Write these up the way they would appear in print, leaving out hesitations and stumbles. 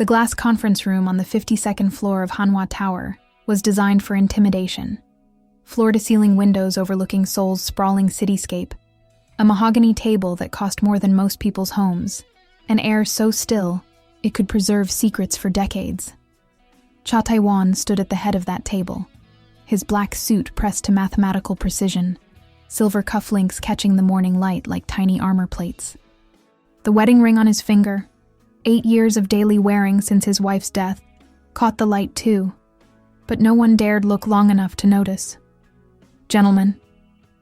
The glass conference room on the 52nd floor of Hanwha Tower was designed for intimidation. Floor-to-ceiling windows overlooking Seoul's sprawling cityscape, a mahogany table that cost more than most people's homes, an air so still it could preserve secrets for decades. Cha Tae-won stood at the head of that table, his black suit pressed to mathematical precision, silver cufflinks catching the morning light like tiny armor plates. The wedding ring on his finger, 8 years of daily wearing since his wife's death, caught the light too, but no one dared look long enough to notice. "Gentlemen,"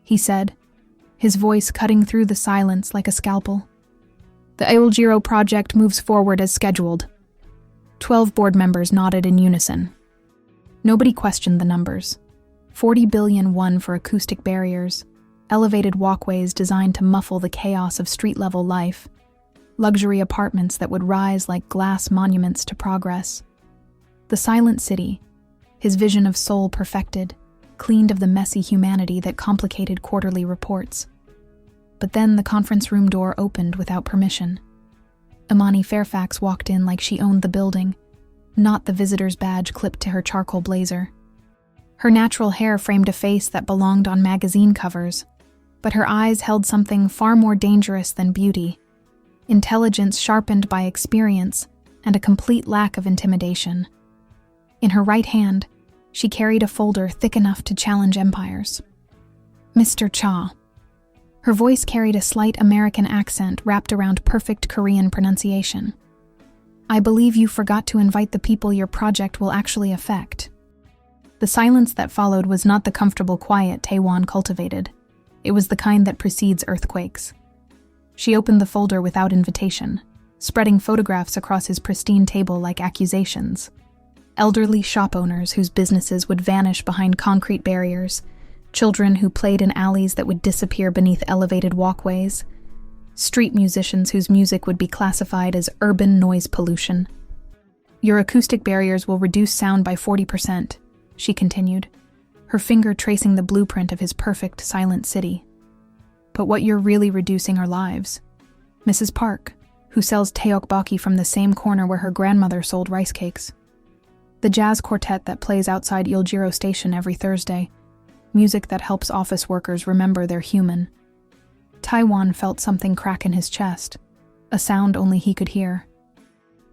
he said, his voice cutting through the silence like a scalpel. "The Aoljiro project moves forward as scheduled." 12 board members nodded in unison. Nobody questioned the numbers. 40 billion won for acoustic barriers, elevated walkways designed to muffle the chaos of street-level life, luxury apartments that would rise like glass monuments to progress. The silent city, his vision of Seoul perfected, cleaned of the messy humanity that complicated quarterly reports. But then the conference room door opened without permission. Imani Fairfax walked in like she owned the building, not the visitor's badge clipped to her charcoal blazer. Her natural hair framed a face that belonged on magazine covers, but her eyes held something far more dangerous than beauty: intelligence sharpened by experience and a complete lack of intimidation. In her right hand, she carried a folder thick enough to challenge empires. "Mr. Cha." Her voice carried a slight American accent wrapped around perfect Korean pronunciation. "I believe you forgot to invite the people your project will actually affect." The silence that followed was not the comfortable quiet Taewon cultivated. It was the kind that precedes earthquakes. She opened the folder without invitation, spreading photographs across his pristine table like accusations. Elderly shop owners whose businesses would vanish behind concrete barriers, children who played in alleys that would disappear beneath elevated walkways, street musicians whose music would be classified as urban noise pollution. "Your acoustic barriers will reduce sound by 40%, she continued, her finger tracing the blueprint of his perfect silent city. "But what you're really reducing are lives. Mrs. Park, who sells taeokbokki from the same corner where her grandmother sold rice cakes. The jazz quartet that plays outside Iljiro Station every Thursday, music that helps office workers remember they're human." Taewon felt something crack in his chest, a sound only he could hear.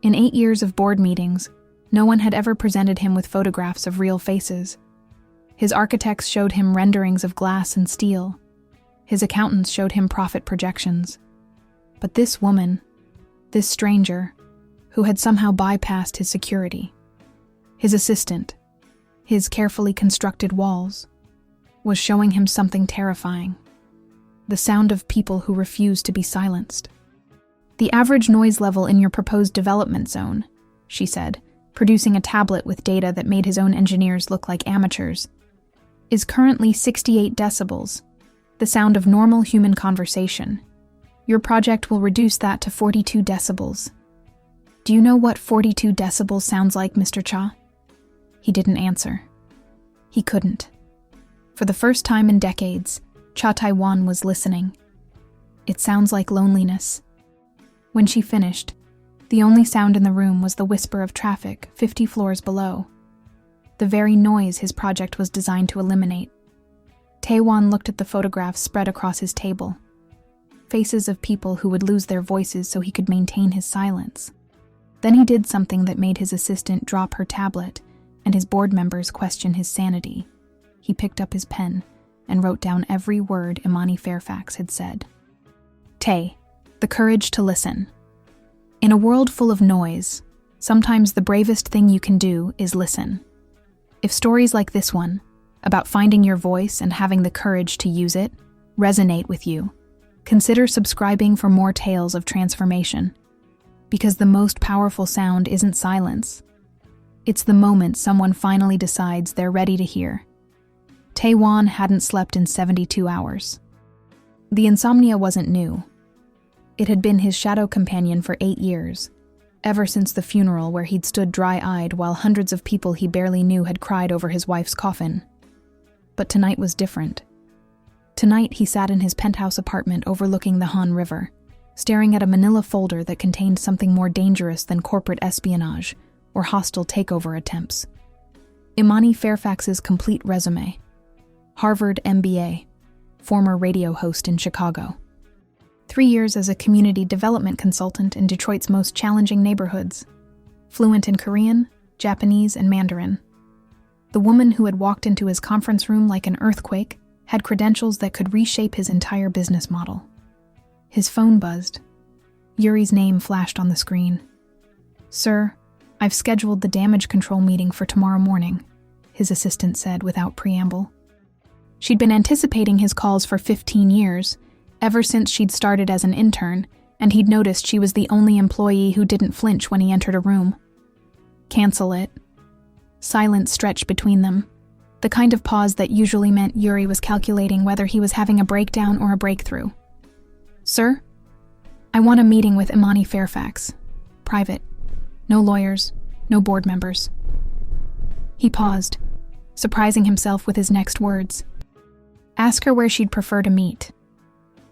In 8 years of board meetings, no one had ever presented him with photographs of real faces. His architects showed him renderings of glass and steel. His accountants showed him profit projections. But this woman, this stranger, who had somehow bypassed his security, his assistant, his carefully constructed walls, was showing him something terrifying: the sound of people who refuse to be silenced. "The average noise level in your proposed development zone," she said, producing a tablet with data that made his own engineers look like amateurs, "is currently 68 decibels, the sound of normal human conversation. Your project will reduce that to 42 decibels. Do you know what 42 decibels sounds like, Mr. Cha?" He didn't answer. He couldn't. For the first time in decades, Cha Tae-won was listening. "It sounds like loneliness." When she finished, the only sound in the room was the whisper of traffic 50 floors below, the very noise his project was designed to eliminate. Taewon looked at the photographs spread across his table, faces of people who would lose their voices so he could maintain his silence. Then he did something that made his assistant drop her tablet and his board members question his sanity. He picked up his pen and wrote down every word Imani Fairfax had said. "Tae, the courage to listen. In a world full of noise, sometimes the bravest thing you can do is listen. If stories like this one, about finding your voice and having the courage to use it, resonate with you, consider subscribing for more tales of transformation. Because the most powerful sound isn't silence. It's the moment someone finally decides they're ready to hear." Taewon hadn't slept in 72 hours. The insomnia wasn't new. It had been his shadow companion for 8 years, ever since the funeral where he'd stood dry-eyed while hundreds of people he barely knew had cried over his wife's coffin. But tonight was different. Tonight he sat in his penthouse apartment overlooking the Han River, staring at a manila folder that contained something more dangerous than corporate espionage or hostile takeover attempts. Imani Fairfax's complete resume. Harvard MBA, former radio host in Chicago. 3 years as a community development consultant in Detroit's most challenging neighborhoods. Fluent in Korean, Japanese, and Mandarin. The woman who had walked into his conference room like an earthquake had credentials that could reshape his entire business model. His phone buzzed. Yuri's name flashed on the screen. "Sir, I've scheduled the damage control meeting for tomorrow morning," his assistant said without preamble. She'd been anticipating his calls for 15 years, ever since she'd started as an intern, and he'd noticed she was the only employee who didn't flinch when he entered a room. "Cancel it." Silence stretched between them, the kind of pause that usually meant Yuri was calculating whether he was having a breakdown or a breakthrough. "Sir, I want a meeting with Imani Fairfax. Private. No lawyers, no board members." He paused, surprising himself with his next words. "Ask her where she'd prefer to meet."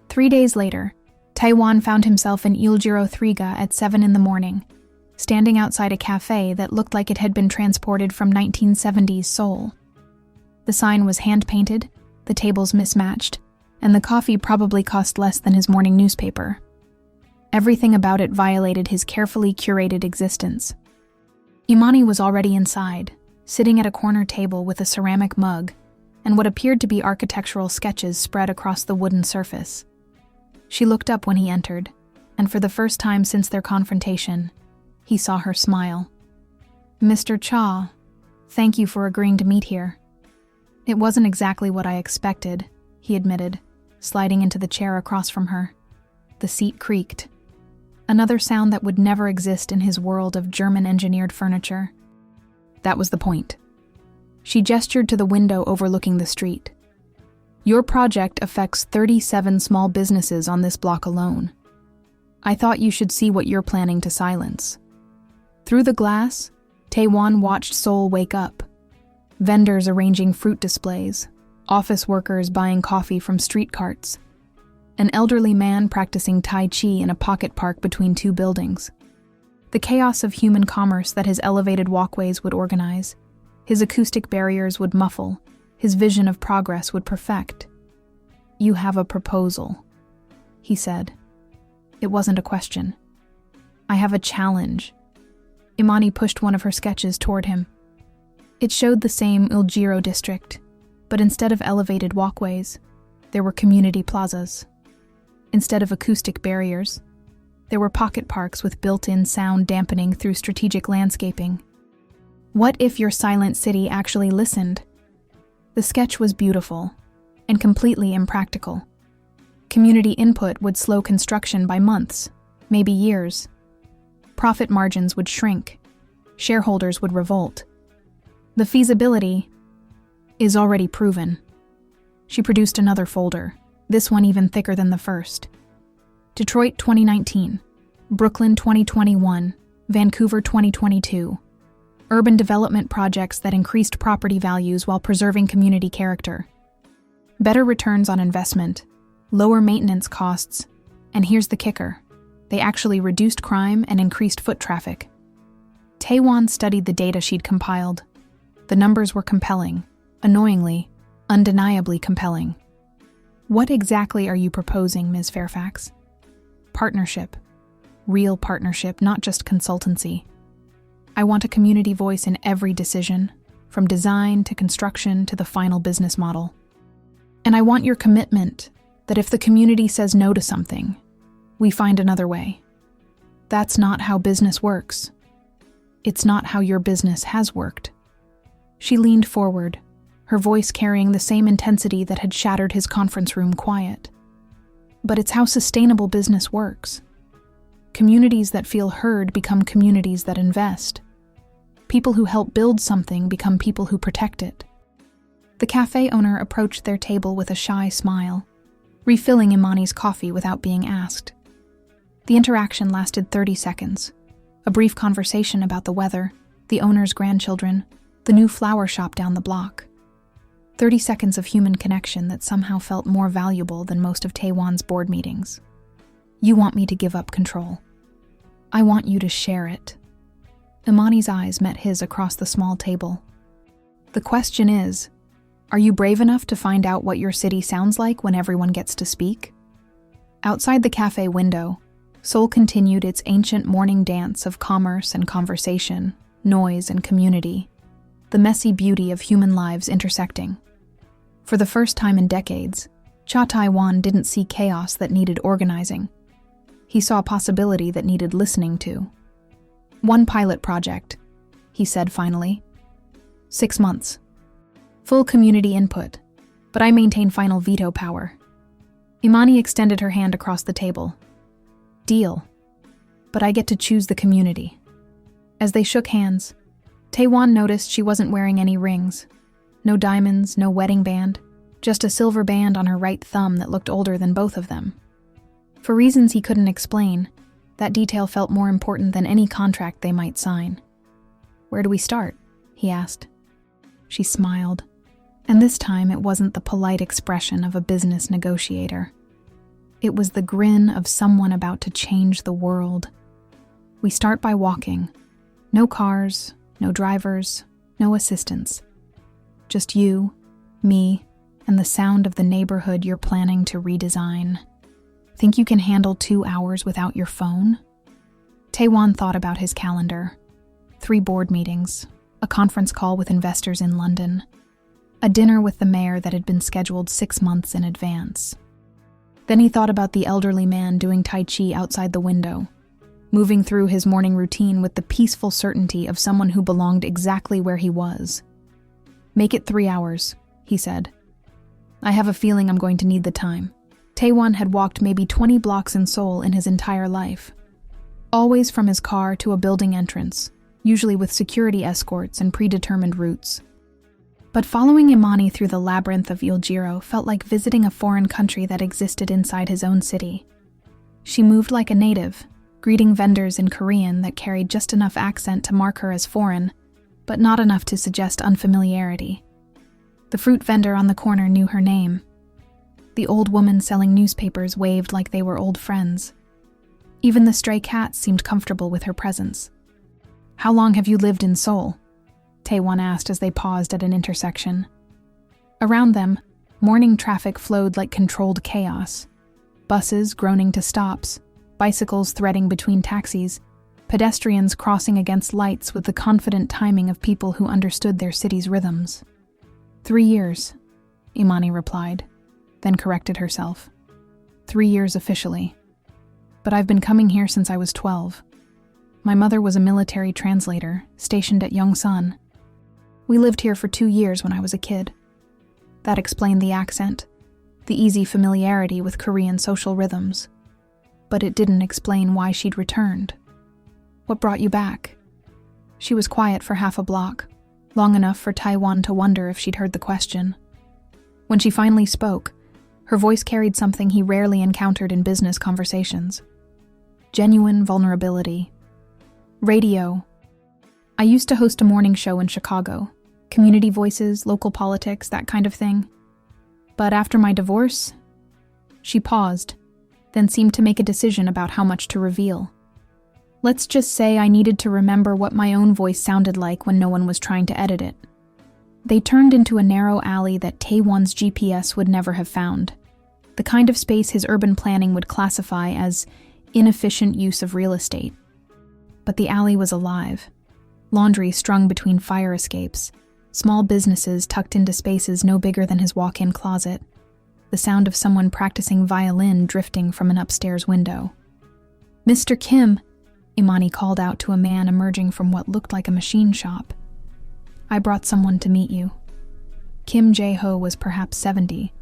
3 days later, Taiwan found himself in Iljiro 3ga at 7 in the morning, standing outside a cafe that looked like it had been transported from 1970s Seoul. The sign was hand-painted, the tables mismatched, and the coffee probably cost less than his morning newspaper. Everything about it violated his carefully curated existence. Imani was already inside, sitting at a corner table with a ceramic mug and what appeared to be architectural sketches spread across the wooden surface. She looked up when he entered, and for the first time since their confrontation, he saw her smile. "Mr. Cha, thank you for agreeing to meet here." "It wasn't exactly what I expected," he admitted, sliding into the chair across from her. The seat creaked. Another sound that would never exist in his world of German-engineered furniture. That was the point. She gestured to the window overlooking the street. "Your project affects 37 small businesses on this block alone. I thought you should see what you're planning to silence." Through the glass, Taewon watched Seoul wake up. Vendors arranging fruit displays, office workers buying coffee from street carts, an elderly man practicing Tai Chi in a pocket park between 2 buildings. The chaos of human commerce that his elevated walkways would organize, his acoustic barriers would muffle, his vision of progress would perfect. "You have a proposal," he said. It wasn't a question. "I have a challenge." Imani pushed one of her sketches toward him. It showed the same Iljiro district, but instead of elevated walkways, there were community plazas. Instead of acoustic barriers, there were pocket parks with built-in sound dampening through strategic landscaping. What if your silent city actually listened? The sketch was beautiful and completely impractical. Community input would slow construction by months, maybe years. Profit margins would shrink. Shareholders would revolt. The feasibility is already proven. She produced another folder, this one even thicker than the first. Detroit 2019, Brooklyn 2021, Vancouver 2022. Urban development projects that increased property values while preserving community character. Better returns on investment, lower maintenance costs, and here's the kicker. They actually reduced crime and increased foot traffic. Taewon studied the data she'd compiled. The numbers were compelling, annoyingly, undeniably compelling. "What exactly are you proposing, Ms. Fairfax?" "Partnership. Real partnership, not just consultancy. I want a community voice in every decision, from design to construction to the final business model. And I want your commitment that if the community says no to something, we find another way. That's not how business works. It's not how your business has worked." She leaned forward, her voice carrying the same intensity that had shattered his conference room quiet. "But it's how sustainable business works. Communities that feel heard become communities that invest. People who help build something become people who protect it." The cafe owner approached their table with a shy smile, refilling Imani's coffee without being asked. The interaction lasted 30 seconds, a brief conversation about the weather, the owner's grandchildren, the new flower shop down the block. 30 seconds of human connection that somehow felt more valuable than most of Taewon's board meetings. You want me to give up control. I want you to share it. Imani's eyes met his across the small table. The question is, are you brave enough to find out what your city sounds like when everyone gets to speak? Outside the cafe window, Seoul continued its ancient morning dance of commerce and conversation, noise and community, the messy beauty of human lives intersecting. For the first time in decades, Cha Tae-won didn't see chaos that needed organizing. He saw possibility that needed listening to. One pilot project, he said finally. 6 months. Full community input, but I maintain final veto power. Imani extended her hand across the table. Deal. But I get to choose the community. As they shook hands, Taewon noticed she wasn't wearing any rings. No diamonds, no wedding band, just a silver band on her right thumb that looked older than both of them. For reasons he couldn't explain, that detail felt more important than any contract they might sign. Where do we start? He asked. She smiled, and this time it wasn't the polite expression of a business negotiator. It was the grin of someone about to change the world. We start by walking. No cars, no drivers, no assistants. Just you, me, and the sound of the neighborhood you're planning to redesign. Think you can handle 2 hours without your phone? Taewon thought about his calendar. 3 board meetings, a conference call with investors in London, a dinner with the mayor that had been scheduled 6 months in advance. Then he thought about the elderly man doing Tai Chi outside the window, moving through his morning routine with the peaceful certainty of someone who belonged exactly where he was. Make it 3 hours, he said. I have a feeling I'm going to need the time. Taewon had walked maybe 20 blocks in Seoul in his entire life. Always from his car to a building entrance, usually with security escorts and predetermined routes. But following Imani through the labyrinth of Iljiro felt like visiting a foreign country that existed inside his own city. She moved like a native, greeting vendors in Korean that carried just enough accent to mark her as foreign, but not enough to suggest unfamiliarity. The fruit vendor on the corner knew her name. The old woman selling newspapers waved like they were old friends. Even the stray cats seemed comfortable with her presence. How long have you lived in Seoul? Taewon asked as they paused at an intersection. Around them, morning traffic flowed like controlled chaos. Buses groaning to stops, bicycles threading between taxis, pedestrians crossing against lights with the confident timing of people who understood their city's rhythms. 3 years, Imani replied, then corrected herself. 3 years officially. But I've been coming here since I was 12. My mother was a military translator, stationed at Yongsan. We lived here for 2 years when I was a kid. That explained the accent, the easy familiarity with Korean social rhythms. But it didn't explain why she'd returned. What brought you back? She was quiet for half a block, long enough for Taewon to wonder if she'd heard the question. When she finally spoke, her voice carried something he rarely encountered in business conversations. Genuine vulnerability. Radio. I used to host a morning show in Chicago. Community voices, local politics, that kind of thing. But after my divorce, she paused, then seemed to make a decision about how much to reveal. Let's just say I needed to remember what my own voice sounded like when no one was trying to edit it. They turned into a narrow alley that Taewon's GPS would never have found, the kind of space his urban planning would classify as inefficient use of real estate. But the alley was alive. Laundry strung between fire escapes, small businesses tucked into spaces no bigger than his walk-in closet, the sound of someone practicing violin drifting from an upstairs window. Mr. Kim, Imani called out to a man emerging from what looked like a machine shop. I brought someone to meet you. Kim Jae-ho was perhaps 70,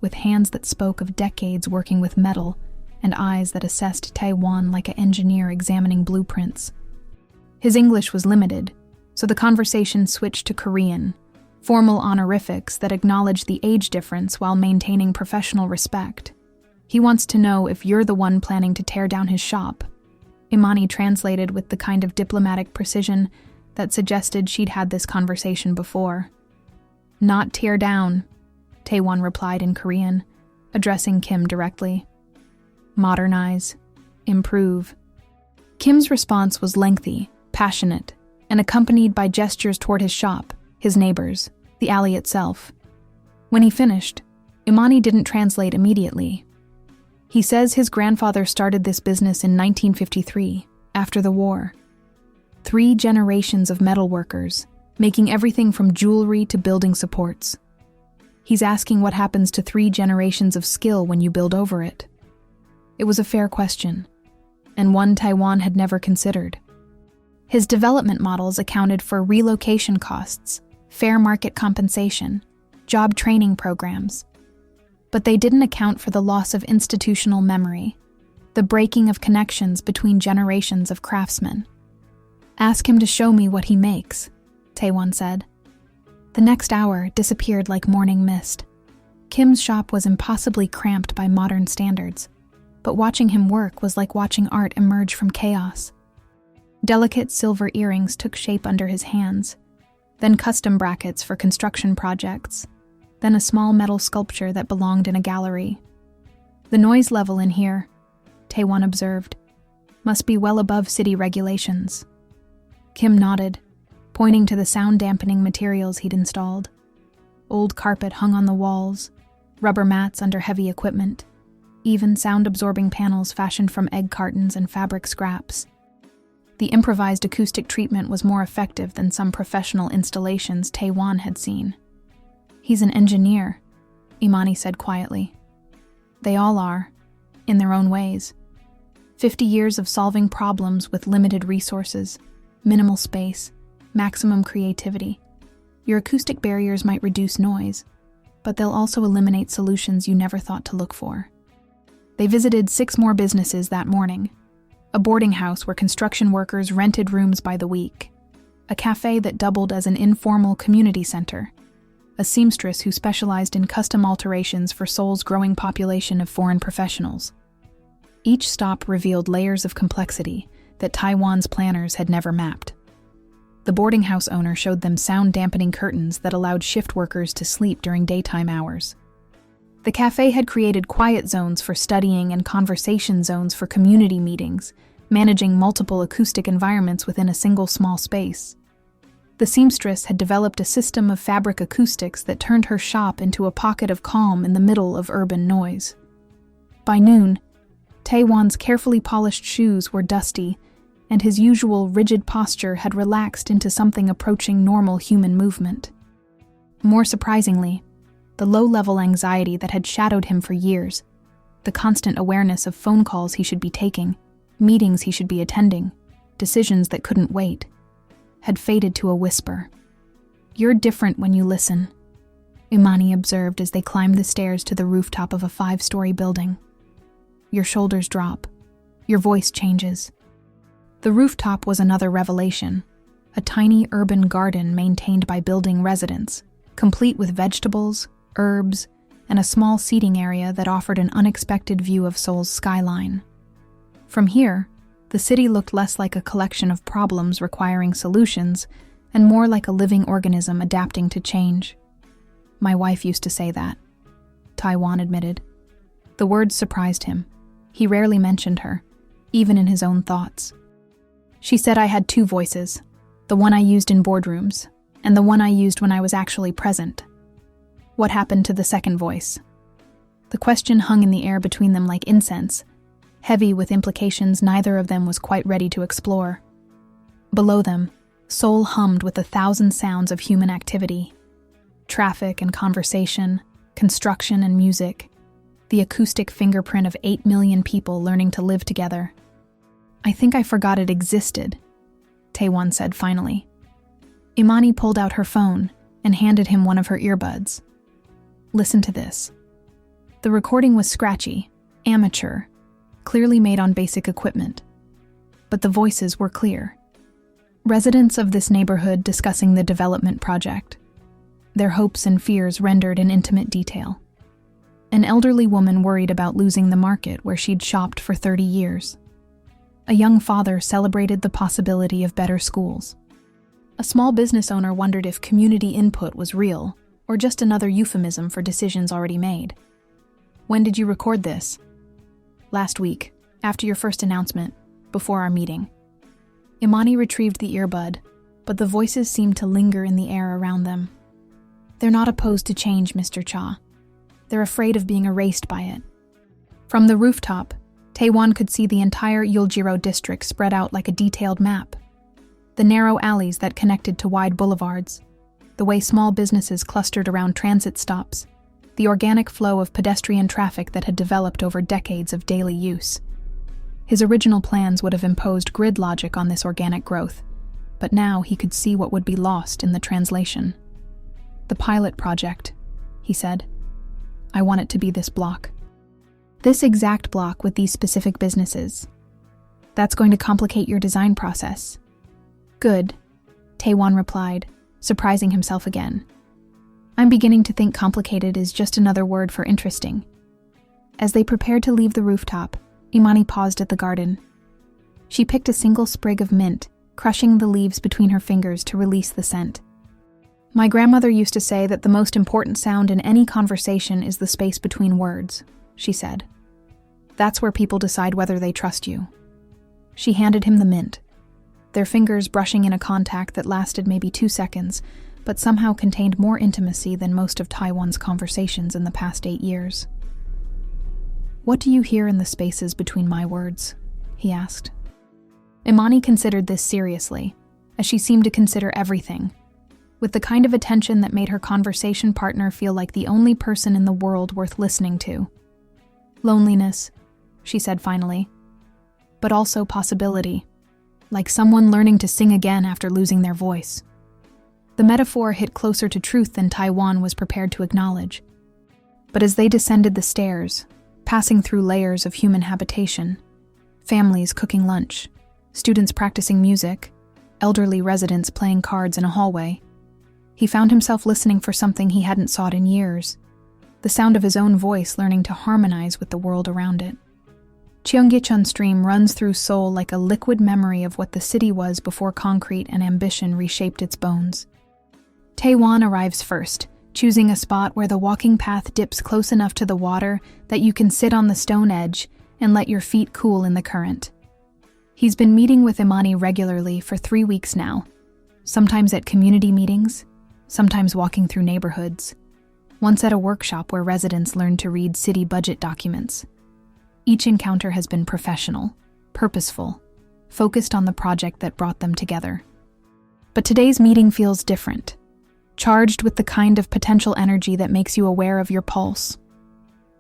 with hands that spoke of decades working with metal and eyes that assessed Taewon like an engineer examining blueprints. His English was limited, so the conversation switched to Korean, formal honorifics that acknowledged the age difference while maintaining professional respect. He wants to know if you're the one planning to tear down his shop. Imani translated with the kind of diplomatic precision that suggested she'd had this conversation before. Not tear down, Taewon replied in Korean, addressing Kim directly. Modernize, improve. Kim's response was lengthy, passionate, and accompanied by gestures toward his shop, his neighbors, the alley itself. When he finished, Imani didn't translate immediately. He says his grandfather started this business in 1953, after the war. 3 generations of metalworkers, making everything from jewelry to building supports. He's asking what happens to 3 generations of skill when you build over it. It was a fair question, and one Taiwan had never considered. His development models accounted for relocation costs, fair market compensation, job training programs. But they didn't account for the loss of institutional memory, the breaking of connections between generations of craftsmen. "Ask him to show me what he makes," Taewon said. The next hour disappeared like morning mist. Kim's shop was impossibly cramped by modern standards, but watching him work was like watching art emerge from chaos. Delicate silver earrings took shape under his hands, then custom brackets for construction projects, then a small metal sculpture that belonged in a gallery. "The noise level in here," Taewon observed, "must be well above city regulations." Kim nodded, pointing to the sound-dampening materials he'd installed. Old carpet hung on the walls, rubber mats under heavy equipment, even sound-absorbing panels fashioned from egg cartons and fabric scraps. The improvised acoustic treatment was more effective than some professional installations Taewon had seen. "He's an engineer," Imani said quietly. "They all are, in their own ways. 50 years of solving problems with limited resources, minimal space, maximum creativity. Your acoustic barriers might reduce noise, but they'll also eliminate solutions you never thought to look for." They visited 6 more businesses that morning. A boarding house where construction workers rented rooms by the week, a cafe that doubled as an informal community center, a seamstress who specialized in custom alterations for Seoul's growing population of foreign professionals. Each stop revealed layers of complexity that Taiwan's planners had never mapped. The boarding house owner showed them sound-dampening curtains that allowed shift workers to sleep during daytime hours. The cafe had created quiet zones for studying and conversation zones for community meetings, managing multiple acoustic environments within a single small space. The seamstress had developed a system of fabric acoustics that turned her shop into a pocket of calm in the middle of urban noise. By noon, Taewon's carefully polished shoes were dusty, and his usual rigid posture had relaxed into something approaching normal human movement. More surprisingly, the low-level anxiety that had shadowed him for years, the constant awareness of phone calls he should be taking, meetings he should be attending, decisions that couldn't wait, had faded to a whisper. "You're different when you listen," Imani observed as they climbed the stairs to the rooftop of a 5-story building. "Your shoulders drop. Your voice changes." The rooftop was another revelation, a tiny urban garden maintained by building residents, complete with vegetables, herbs, and a small seating area that offered an unexpected view of Seoul's skyline. From here, the city looked less like a collection of problems requiring solutions and more like a living organism adapting to change. "My wife used to say that," Taewon admitted. The words surprised him. He rarely mentioned her, even in his own thoughts. "She said I had 2 voices, the one I used in boardrooms, and the one I used when I was actually present. What happened to the second voice?" The question hung in the air between them like incense, heavy with implications neither of them was quite ready to explore. Below them, Seoul hummed with 1,000 sounds of human activity. Traffic and conversation, construction and music, the acoustic fingerprint of 8 million people learning to live together. "I think I forgot it existed," Taewon said finally. Imani pulled out her phone and handed him one of her earbuds. "Listen to this." The recording was scratchy, amateur, clearly made on basic equipment. But the voices were clear. Residents of this neighborhood discussing the development project, their hopes and fears rendered in intimate detail. An elderly woman worried about losing the market where she'd shopped for 30 years. A young father celebrated the possibility of better schools. A small business owner wondered if community input was real or just another euphemism for decisions already made. "When did you record this?" "Last week," After your first announcement, before our meeting. Imani retrieved the earbud, but the voices seemed to linger in the air around them. They're not opposed to change, Mr. Cha. They're afraid of being erased by it. From the rooftop, Taewon could see the entire Yuljiro district spread out like a detailed map. The narrow alleys that connected to wide boulevards, the way small businesses clustered around transit stops, the organic flow of pedestrian traffic that had developed over decades of daily use. His original plans would have imposed grid logic on this organic growth, but now he could see what would be lost in the translation. The pilot project, he said. I want it to be this block. This exact block with these specific businesses. That's going to complicate your design process. Good, Taewon replied, surprising himself again. I'm beginning to think complicated is just another word for interesting. As they prepared to leave the rooftop, Imani paused at the garden. She picked a single sprig of mint, crushing the leaves between her fingers to release the scent. My grandmother used to say that the most important sound in any conversation is the space between words, she said. That's where people decide whether they trust you. She handed him the mint, their fingers brushing in a contact that lasted maybe 2 seconds, but somehow contained more intimacy than most of Taiwan's conversations in the past 8 years. What do you hear in the spaces between my words? He asked. Imani considered this seriously, as she seemed to consider everything, with the kind of attention that made her conversation partner feel like the only person in the world worth listening to. Loneliness, she said finally, but also possibility, like someone learning to sing again after losing their voice. The metaphor hit closer to truth than Taewon was prepared to acknowledge. But as they descended the stairs, passing through layers of human habitation, families cooking lunch, students practicing music, elderly residents playing cards in a hallway, he found himself listening for something he hadn't sought in years, the sound of his own voice learning to harmonize with the world around it. Cheonggyecheon Stream runs through Seoul like a liquid memory of what the city was before concrete and ambition reshaped its bones. Taewon arrives first, choosing a spot where the walking path dips close enough to the water that you can sit on the stone edge and let your feet cool in the current. He's been meeting with Imani regularly for 3 weeks now, sometimes at community meetings, sometimes walking through neighborhoods, once at a workshop where residents learned to read city budget documents. Each encounter has been professional, purposeful, focused on the project that brought them together. But today's meeting feels different, charged with the kind of potential energy that makes you aware of your pulse.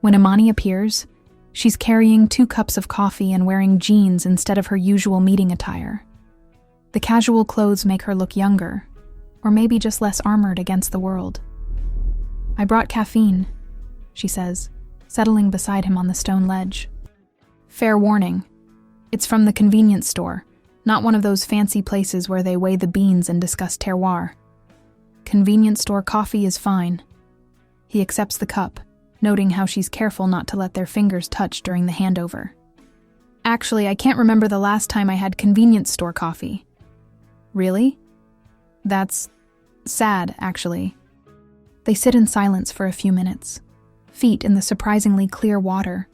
When Imani appears, she's carrying 2 cups of coffee and wearing jeans instead of her usual meeting attire. The casual clothes make her look younger, or maybe just less armored against the world. I brought caffeine, she says, settling beside him on the stone ledge. Fair warning, it's from the convenience store, not one of those fancy places where they weigh the beans and discuss terroir. Convenience store coffee is fine. He accepts the cup, noting how she's careful not to let their fingers touch during the handover. Actually, I can't remember the last time I had convenience store coffee. Really? That's sad, actually. They sit in silence for a few minutes, feet in the surprisingly clear water,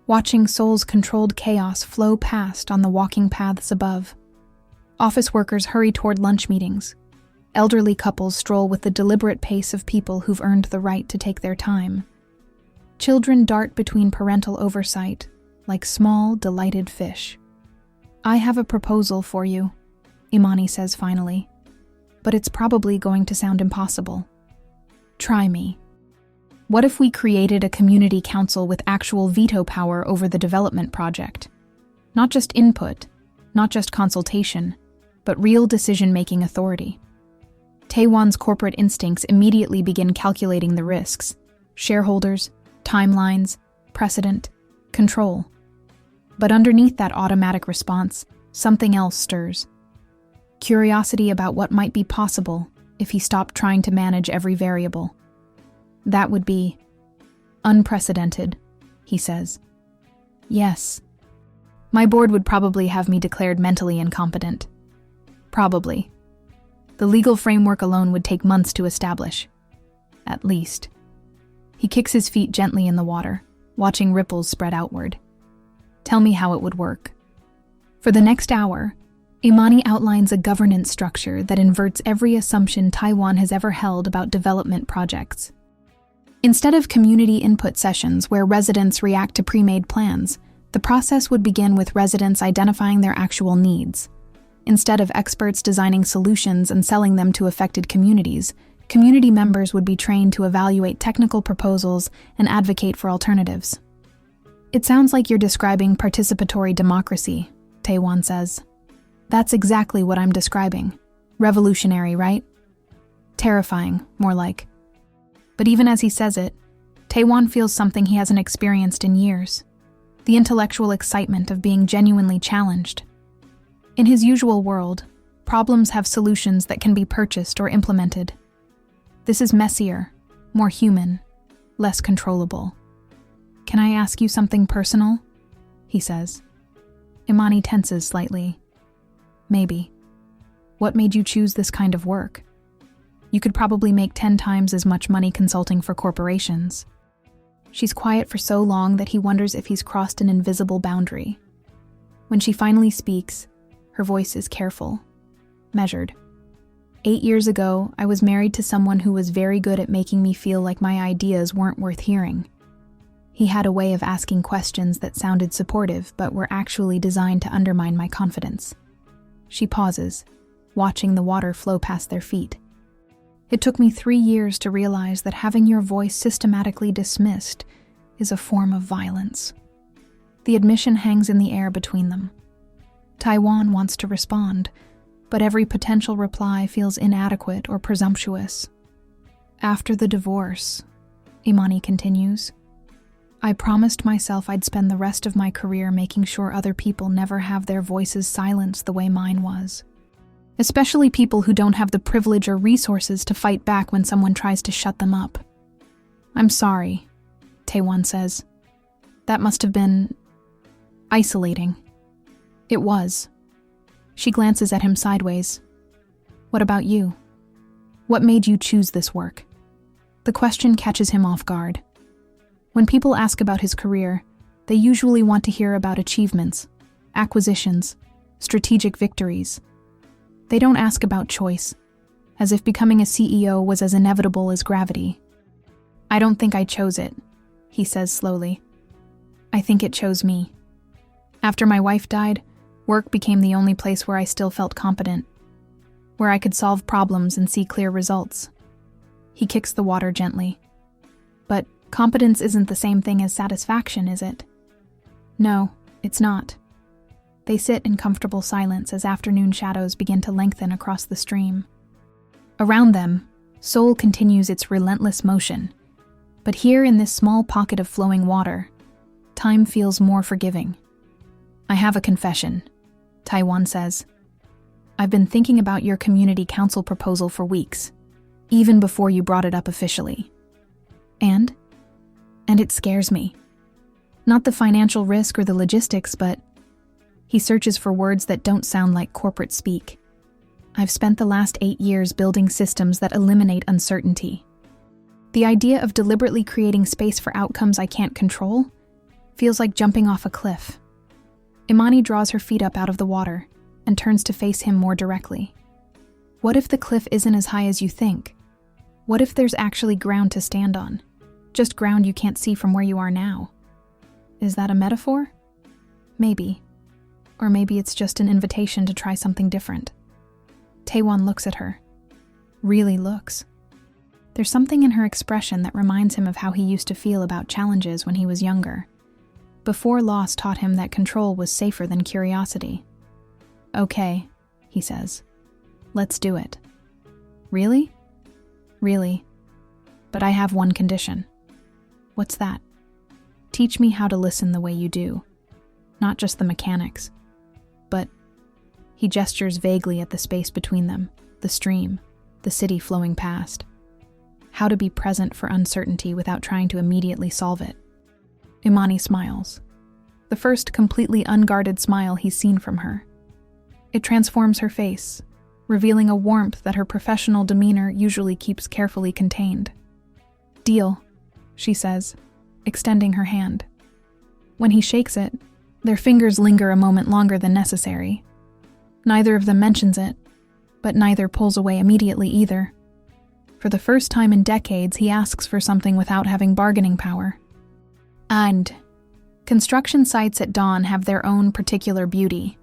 watching Seoul's controlled chaos flow past on the walking paths above. Office workers hurry toward lunch meetings. Elderly couples stroll with the deliberate pace of people who've earned the right to take their time. Children dart between parental oversight, like small, delighted fish. I have a proposal for you, Imani says finally, but it's probably going to sound impossible. Try me. What if we created a community council with actual veto power over the development project? Not just input, not just consultation, but real decision-making authority. Taewon's corporate instincts immediately begin calculating the risks: shareholders, timelines, precedent, control. But underneath that automatic response, something else stirs. Curiosity about what might be possible if he stopped trying to manage every variable. That would be unprecedented, he says. Yes. My board would probably have me declared mentally incompetent. Probably. The legal framework alone would take months to establish. At least. He kicks his feet gently in the water, watching ripples spread outward. Tell me how it would work. For the next hour, Imani outlines a governance structure that inverts every assumption Taiwan has ever held about development projects. Instead of community input sessions where residents react to pre-made plans, the process would begin with residents identifying their actual needs. Instead of experts designing solutions and selling them to affected communities, community members would be trained to evaluate technical proposals and advocate for alternatives. It sounds like you're describing participatory democracy, Taewon says. That's exactly what I'm describing. Revolutionary, right? Terrifying, more like. But even as he says it, Taewon feels something he hasn't experienced in years. The intellectual excitement of being genuinely challenged. In his usual world, problems have solutions that can be purchased or implemented. This is messier, more human, less controllable. Can I ask you something personal? He says. Imani tenses slightly. Maybe. What made you choose this kind of work? You could probably make 10 times as much money consulting for corporations. She's quiet for so long that he wonders if he's crossed an invisible boundary. When she finally speaks, her voice is careful, measured. 8 years ago, I was married to someone who was very good at making me feel like my ideas weren't worth hearing. He had a way of asking questions that sounded supportive but were actually designed to undermine my confidence. She pauses, watching the water flow past their feet. It took me 3 years to realize that having your voice systematically dismissed is a form of violence. The admission hangs in the air between them. Taiwan wants to respond, but every potential reply feels inadequate or presumptuous. After the divorce, Imani continues, I promised myself I'd spend the rest of my career making sure other people never have their voices silenced the way mine was. Especially people who don't have the privilege or resources to fight back when someone tries to shut them up. I'm sorry, Taewon says. That must have been isolating. It was. She glances at him sideways. What about you? What made you choose this work? The question catches him off guard. When people ask about his career, they usually want to hear about achievements, acquisitions, strategic victories. They don't ask about choice, as if becoming a CEO was as inevitable as gravity. I don't think I chose it, he says slowly. I think it chose me. After my wife died, work became the only place where I still felt competent, where I could solve problems and see clear results. He kicks the water gently. But competence isn't the same thing as satisfaction, is it? No, it's not. They sit in comfortable silence as afternoon shadows begin to lengthen across the stream. Around them, Seoul continues its relentless motion. But here in this small pocket of flowing water, time feels more forgiving. I have a confession, Taiwan says. I've been thinking about your community council proposal for weeks, even before you brought it up officially. And it scares me. Not the financial risk or the logistics, but he searches for words that don't sound like corporate speak. I've spent the last 8 years building systems that eliminate uncertainty. The idea of deliberately creating space for outcomes I can't control feels like jumping off a cliff. Imani draws her feet up out of the water and turns to face him more directly. What if the cliff isn't as high as you think? What if there's actually ground to stand on? Just ground you can't see from where you are now. Is that a metaphor? Maybe. Or maybe it's just an invitation to try something different. Taewon looks at her. Really looks. There's something in her expression that reminds him of how he used to feel about challenges when he was younger. Before loss taught him that control was safer than curiosity. Okay, he says. Let's do it. Really? Really. But I have one condition. What's that? Teach me how to listen the way you do. Not just the mechanics. But he gestures vaguely at the space between them, the stream, the city flowing past. How to be present for uncertainty without trying to immediately solve it. Imani smiles. The first completely unguarded smile he's seen from her. It transforms her face, revealing a warmth that her professional demeanor usually keeps carefully contained. Deal, she says, extending her hand. When he shakes it, Their fingers linger a moment longer than necessary. Neither of them mentions it, but neither pulls away immediately either. For the first time in decades, he asks for something without having bargaining power. And construction sites at dawn have their own particular beauty,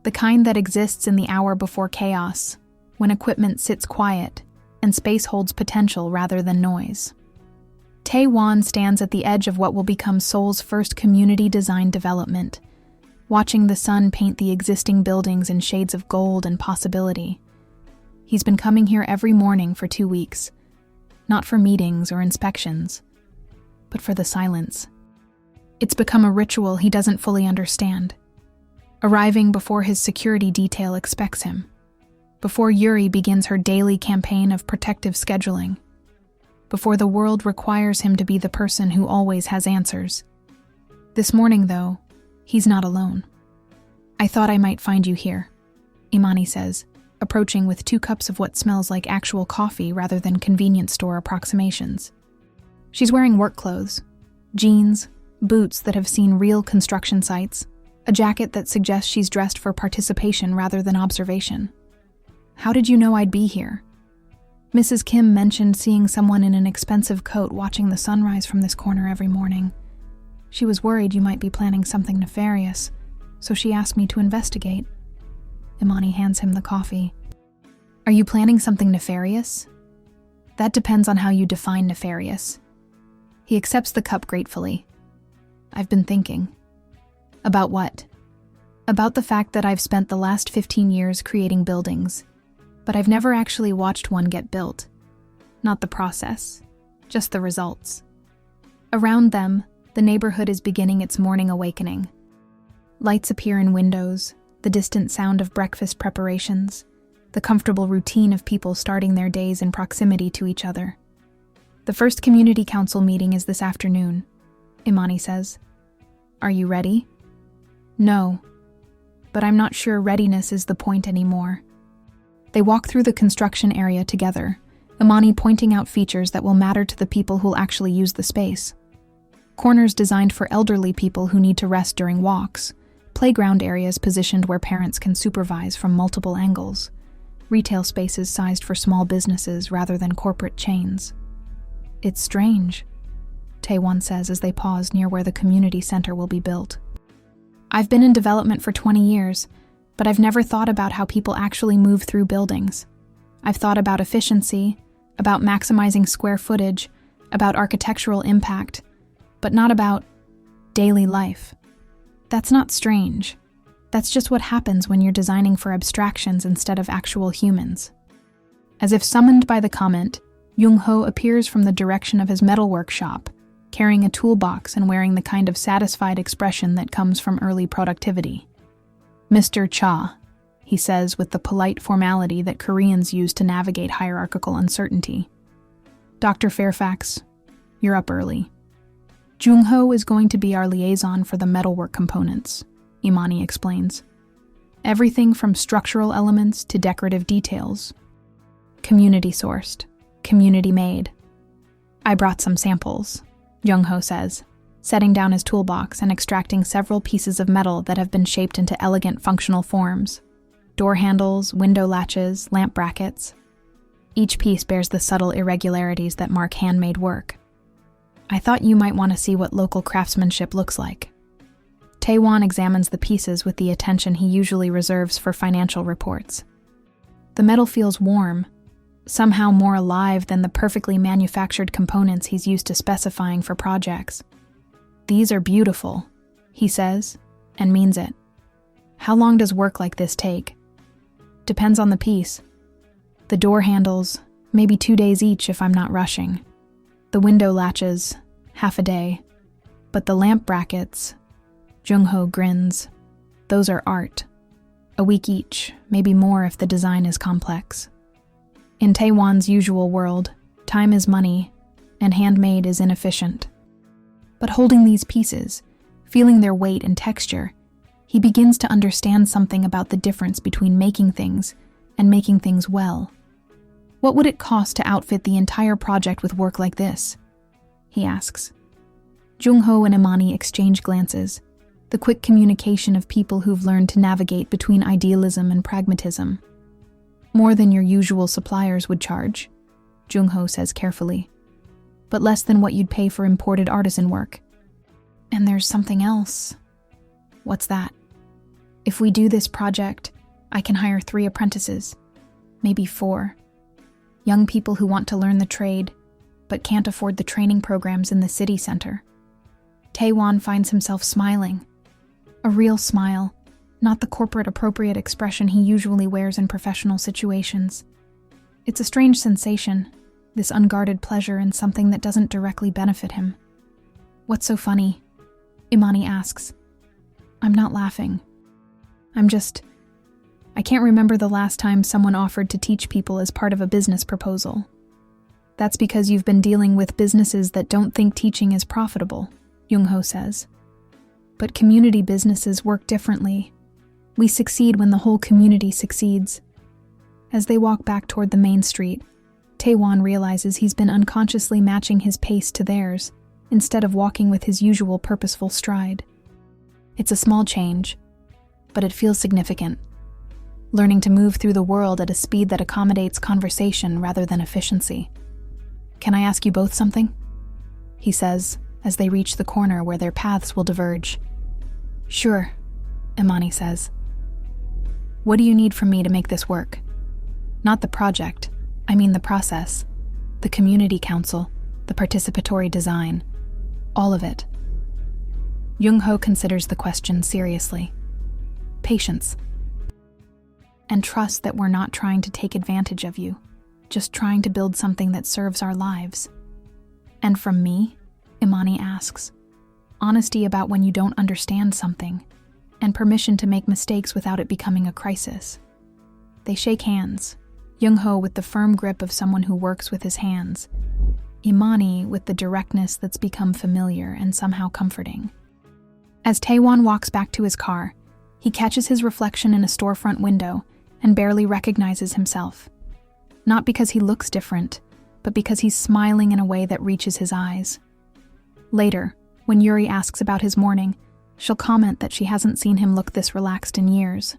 the kind that exists in the hour before chaos, when equipment sits quiet and space holds potential rather than noise. Tae-won stands at the edge of what will become Seoul's first community design development, watching the sun paint the existing buildings in shades of gold and possibility. He's been coming here every morning for 2 weeks, not for meetings or inspections, but for the silence. It's become a ritual he doesn't fully understand, arriving before his security detail expects him, before Yuri begins her daily campaign of protective scheduling, before the world requires him to be the person who always has answers. This morning, though, he's not alone. "I thought I might find you here," Imani says, approaching with 2 cups of what smells like actual coffee rather than convenience store approximations. She's wearing work clothes, jeans, boots that have seen real construction sites, a jacket that suggests she's dressed for participation rather than observation. "How did you know I'd be here?" Mrs. Kim mentioned seeing someone in an expensive coat watching the sunrise from this corner every morning. She was worried you might be planning something nefarious, so she asked me to investigate. Imani hands him the coffee. "Are you planning something nefarious?" "That depends on how you define nefarious." He accepts the cup gratefully. "I've been thinking." "About what?" "About the fact that I've spent the last 15 years creating buildings, but I've never actually watched one get built. Not the process, just the results. Around them, the neighborhood is beginning its morning awakening. Lights appear in windows, the distant sound of breakfast preparations, the comfortable routine of people starting their days in proximity to each other. The first community council meeting is this afternoon, Imani says. "Are you ready?" "No, but I'm not sure readiness is the point anymore." They walk through the construction area together, Imani pointing out features that will matter to the people who'll actually use the space. Corners designed for elderly people who need to rest during walks, playground areas positioned where parents can supervise from multiple angles, retail spaces sized for small businesses rather than corporate chains. "It's strange," Taewon says as they pause near where the community center will be built. "I've been in development for 20 years, but I've never thought about how people actually move through buildings. I've thought about efficiency, about maximizing square footage, about architectural impact, but not about daily life. That's not strange. That's just what happens when you're designing for abstractions instead of actual humans." As if summoned by the comment, Jung-ho appears from the direction of his metalwork shop, carrying a toolbox and wearing the kind of satisfied expression that comes from early productivity. "Mr. Cha," he says with the polite formality that Koreans use to navigate hierarchical uncertainty. "Dr. Fairfax, you're up early. Jung-ho is going to be our liaison for the metalwork components," Imani explains. "Everything from structural elements to decorative details. Community-sourced, community-made. I brought some samples," Jung-ho says, setting down his toolbox and extracting several pieces of metal that have been shaped into elegant functional forms. Door handles, window latches, lamp brackets. Each piece bears the subtle irregularities that mark handmade work. "I thought you might want to see what local craftsmanship looks like." Taewon examines the pieces with the attention he usually reserves for financial reports. The metal feels warm, somehow more alive than the perfectly manufactured components he's used to specifying for projects. "These are beautiful," he says, and means it. "How long does work like this take?" "Depends on the piece. The door handles, maybe 2 days each if I'm not rushing. The window latches, half a day. But the lamp brackets," Jung-ho grins, "those are art. A week each, maybe more if the design is complex." In Taewon's usual world, time is money, and handmade is inefficient. But holding these pieces, feeling their weight and texture, he begins to understand something about the difference between making things and making things well. What would it cost to outfit the entire project with work like this? He asks. Jung-ho and Imani exchange glances. the quick communication of people who've learned to navigate between idealism and pragmatism. More than your usual suppliers would charge, Jung-ho says carefully, but less than what you'd pay for imported artisan work. And there's something else. What's that? If we do this project, I can hire 3 apprentices, maybe 4. Young people who want to learn the trade, but can't afford the training programs in the city center. Taewon finds himself smiling. A real smile, not the corporate appropriate expression he usually wears in professional situations. It's a strange sensation, this unguarded pleasure in something that doesn't directly benefit him. What's so funny? Imani asks. I'm not laughing. I can't remember the last time someone offered to teach people as part of a business proposal. That's because you've been dealing with businesses that don't think teaching is profitable, Jung-ho says. But community businesses work differently. We succeed when the whole community succeeds. As they walk back toward the main street, Taewon realizes he's been unconsciously matching his pace to theirs, instead of walking with his usual purposeful stride. It's a small change, but it feels significant. Learning to move through the world at a speed that accommodates conversation rather than efficiency. Can I ask you both something? He says, as they reach the corner where their paths will diverge. Sure, Imani says. What do you need from me to make this work? Not the project, I mean the process. The community council, the participatory design. All of it. Jung-ho considers the question seriously. Patience. And trust that we're not trying to take advantage of you, just trying to build something that serves our lives. And from me, Imani asks, honesty about when you don't understand something, and permission to make mistakes without it becoming a crisis. They shake hands, Jung-ho with the firm grip of someone who works with his hands, Imani with the directness that's become familiar and somehow comforting. As Taewon walks back to his car, he catches his reflection in a storefront window and barely recognizes himself. Not because he looks different, but because he's smiling in a way that reaches his eyes. Later, when Yuri asks about his morning, she'll comment that she hasn't seen him look this relaxed in years.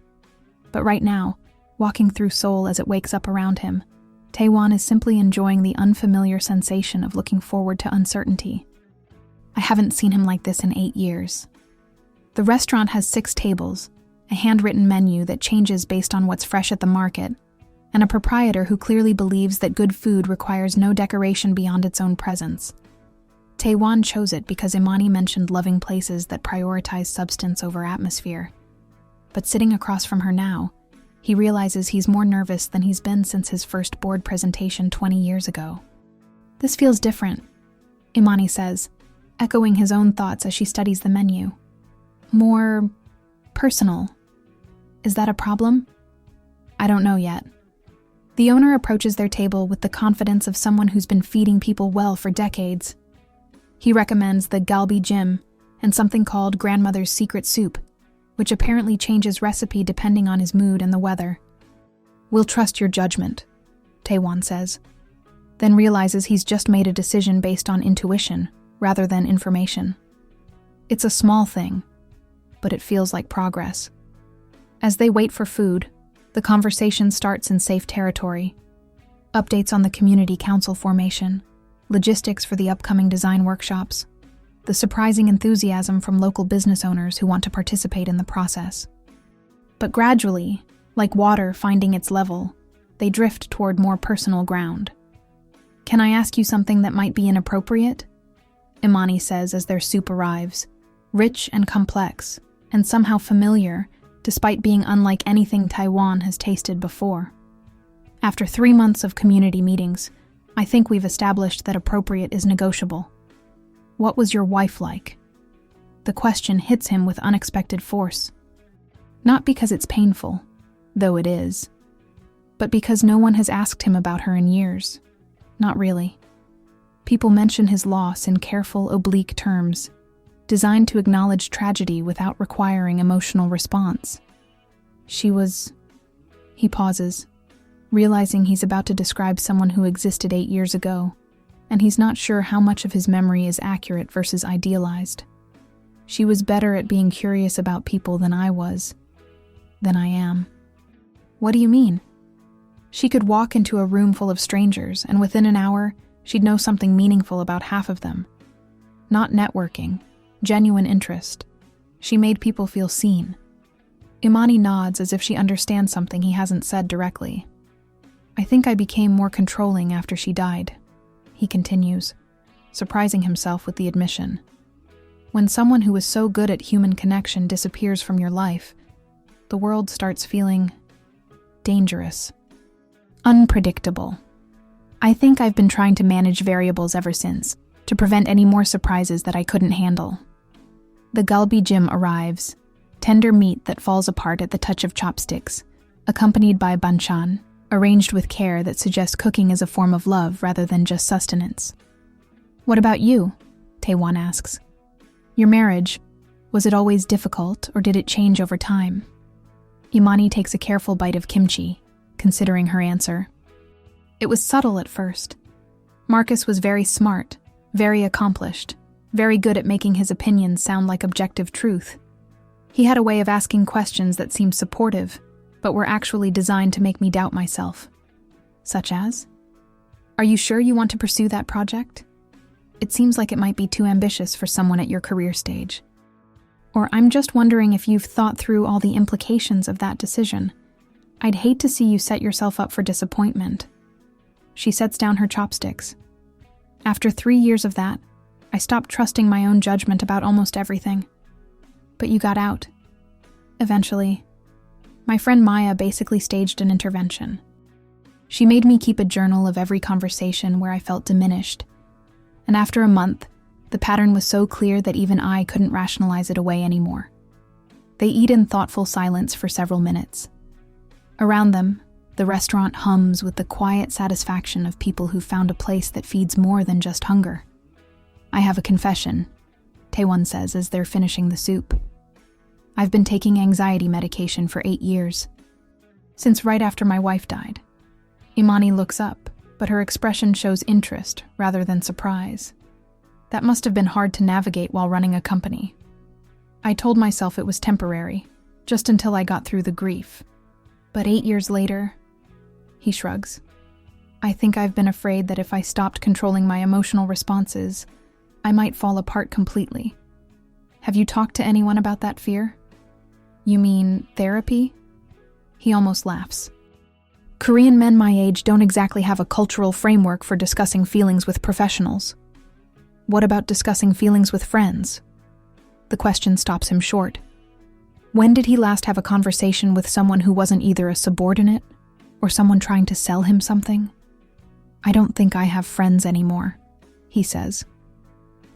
But right now, walking through Seoul as it wakes up around him, Taewon is simply enjoying the unfamiliar sensation of looking forward to uncertainty. I haven't seen him like this in 8 years. The restaurant has 6 tables, a handwritten menu that changes based on what's fresh at the market, and a proprietor who clearly believes that good food requires no decoration beyond its own presence. Taewon chose it because Imani mentioned loving places that prioritize substance over atmosphere. But sitting across from her now, he realizes he's more nervous than he's been since his first board presentation 20 years ago. This feels different, Imani says, echoing his own thoughts as she studies the menu. More personal. Is that a problem? I don't know yet. The owner approaches their table with the confidence of someone who's been feeding people well for decades. He recommends the galbi jjim and something called grandmother's secret soup, which apparently changes recipe depending on his mood and the weather. We'll trust your judgment, Taewon says, then realizes he's just made a decision based on intuition rather than information. It's a small thing, but it feels like progress. As they wait for food, the conversation starts in safe territory. Updates on the community council formation, logistics for the upcoming design workshops, the surprising enthusiasm from local business owners who want to participate in the process. But gradually, like water finding its level, they drift toward more personal ground. Can I ask you something that might be inappropriate? Imani says as their soup arrives, rich and complex, and somehow familiar, despite being unlike anything Taewon has tasted before. After 3 months of community meetings, I think we've established that appropriate is negotiable. What was your wife like? The question hits him with unexpected force. Not because it's painful, though it is, but because no one has asked him about her in years. Not really. People mention his loss in careful, oblique terms, designed to acknowledge tragedy without requiring emotional response. He pauses, realizing he's about to describe someone who existed 8 years ago, and he's not sure how much of his memory is accurate versus idealized. She was better at being curious about people than I am. What do you mean? She could walk into a room full of strangers, and within an hour, she'd know something meaningful about half of them. Not networking, genuine interest. She made people feel seen. Imani nods as if she understands something he hasn't said directly. I think I became more controlling after she died, he continues, surprising himself with the admission. When someone who is so good at human connection disappears from your life, the world starts feeling dangerous, unpredictable. I think I've been trying to manage variables ever since, to prevent any more surprises that I couldn't handle. The galbi jim arrives, tender meat that falls apart at the touch of chopsticks, accompanied by banchan, arranged with care that suggests cooking is a form of love rather than just sustenance. What about you? Taewon asks. Your marriage, was it always difficult or did it change over time? Imani takes a careful bite of kimchi, considering her answer. It was subtle at first. Marcus was very smart, very accomplished, very good at making his opinions sound like objective truth. He had a way of asking questions that seemed supportive, but were actually designed to make me doubt myself. Such as, are you sure you want to pursue that project? It seems like it might be too ambitious for someone at your career stage. Or I'm just wondering if you've thought through all the implications of that decision. I'd hate to see you set yourself up for disappointment. She sets down her chopsticks. After 3 years of that, I stopped trusting my own judgment about almost everything. But you got out. Eventually. My friend Maya basically staged an intervention. She made me keep a journal of every conversation where I felt diminished. And after a month, the pattern was so clear that even I couldn't rationalize it away anymore. They eat in thoughtful silence for several minutes. Around them, the restaurant hums with the quiet satisfaction of people who found a place that feeds more than just hunger. I have a confession, Taewon says as they're finishing the soup. I've been taking anxiety medication for 8 years. Since right after my wife died. Imani looks up, but her expression shows interest rather than surprise. That must have been hard to navigate while running a company. I told myself it was temporary, just until I got through the grief. But 8 years later, he shrugs. I think I've been afraid that if I stopped controlling my emotional responses, I might fall apart completely. Have you talked to anyone about that fear? You mean therapy? He almost laughs. Korean men my age don't exactly have a cultural framework for discussing feelings with professionals. What about discussing feelings with friends? The question stops him short. When did he last have a conversation with someone who wasn't either a subordinate or someone trying to sell him something? I don't think I have friends anymore, he says.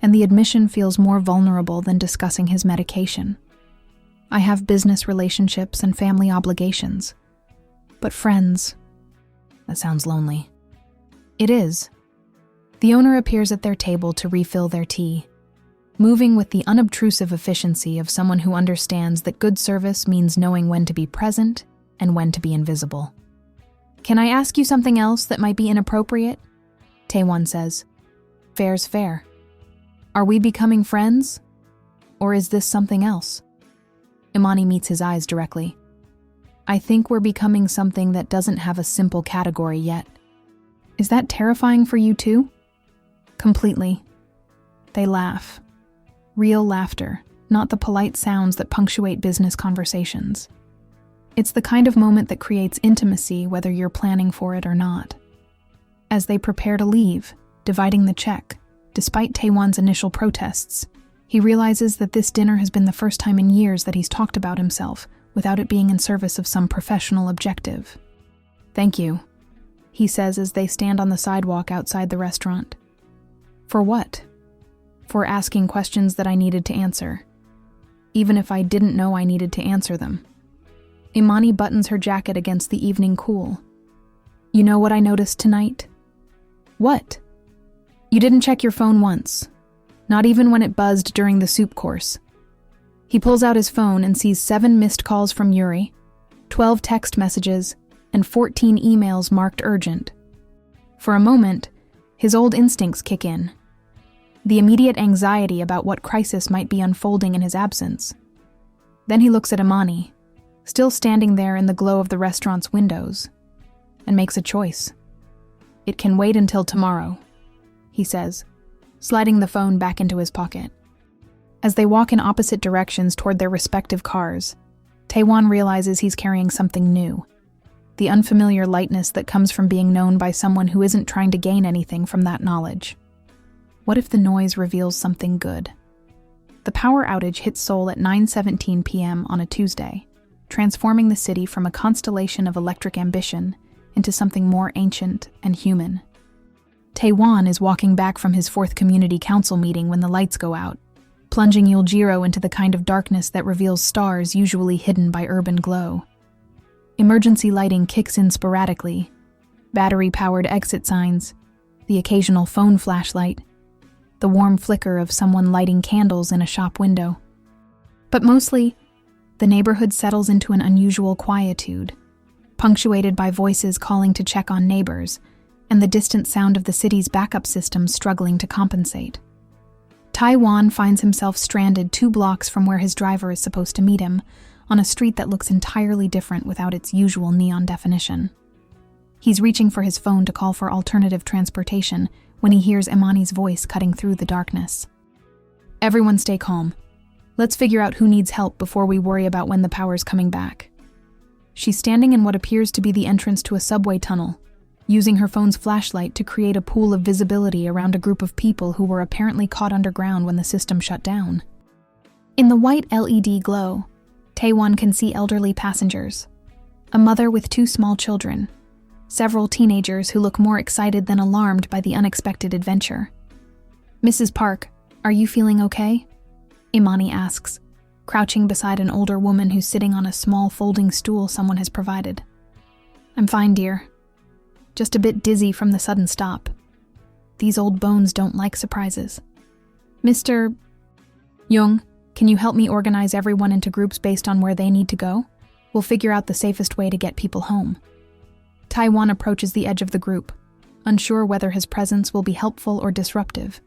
And the admission feels more vulnerable than discussing his medication. I have business relationships and family obligations. But friends, that sounds lonely. It is. The owner appears at their table to refill their tea, moving with the unobtrusive efficiency of someone who understands that good service means knowing when to be present and when to be invisible. Can I ask you something else that might be inappropriate? Taewon says. Fair's fair. Are we becoming friends? Or is this something else? Imani meets his eyes directly. I think we're becoming something that doesn't have a simple category yet. Is that terrifying for you too? Completely. They laugh. Real laughter, not the polite sounds that punctuate business conversations. It's the kind of moment that creates intimacy whether you're planning for it or not. As they prepare to leave, dividing the check, despite Taewon's initial protests, he realizes that this dinner has been the first time in years that he's talked about himself without it being in service of some professional objective. Thank you, he says as they stand on the sidewalk outside the restaurant. For what? For asking questions that I needed to answer, even if I didn't know I needed to answer them. Imani buttons her jacket against the evening cool. You know what I noticed tonight? What? You didn't check your phone once, not even when it buzzed during the soup course. He pulls out his phone and sees 7 missed calls from Yuri, 12 text messages, and 14 emails marked urgent. For a moment, his old instincts kick in. the immediate anxiety about what crisis might be unfolding in his absence. Then he looks at Imani, still standing there in the glow of the restaurant's windows, and makes a choice. "It can wait until tomorrow," he says, sliding the phone back into his pocket. As they walk in opposite directions toward their respective cars, Taewon realizes he's carrying something new, the unfamiliar lightness that comes from being known by someone who isn't trying to gain anything from that knowledge. What if the noise reveals something good? The power outage hit Seoul at 9:17 p.m. on a Tuesday, transforming the city from a constellation of electric ambition into something more ancient and human. Taewon is walking back from his 4th community council meeting when the lights go out, plunging Yuljiro into the kind of darkness that reveals stars usually hidden by urban glow. Emergency lighting kicks in sporadically, battery-powered exit signs, the occasional phone flashlight, the warm flicker of someone lighting candles in a shop window. But mostly, the neighborhood settles into an unusual quietude, punctuated by voices calling to check on neighbors, and the distant sound of the city's backup system struggling to compensate. Taewon finds himself stranded 2 blocks from where his driver is supposed to meet him, on a street that looks entirely different without its usual neon definition. He's reaching for his phone to call for alternative transportation when he hears Imani's voice cutting through the darkness. "Everyone stay calm. Let's figure out who needs help before we worry about when the power's coming back." She's standing in what appears to be the entrance to a subway tunnel, using her phone's flashlight to create a pool of visibility around a group of people who were apparently caught underground when the system shut down. In the white LED glow, Taewon can see elderly passengers, a mother with 2 small children, several teenagers who look more excited than alarmed by the unexpected adventure. "Mrs. Park, are you feeling okay?" Imani asks, crouching beside an older woman who's sitting on a small folding stool someone has provided. "I'm fine, dear. Just a bit dizzy from the sudden stop. These old bones don't like surprises. Mr. Young, can you help me organize everyone into groups based on where they need to go? We'll figure out the safest way to get people home." Taewon approaches the edge of the group, unsure whether his presence will be helpful or disruptive.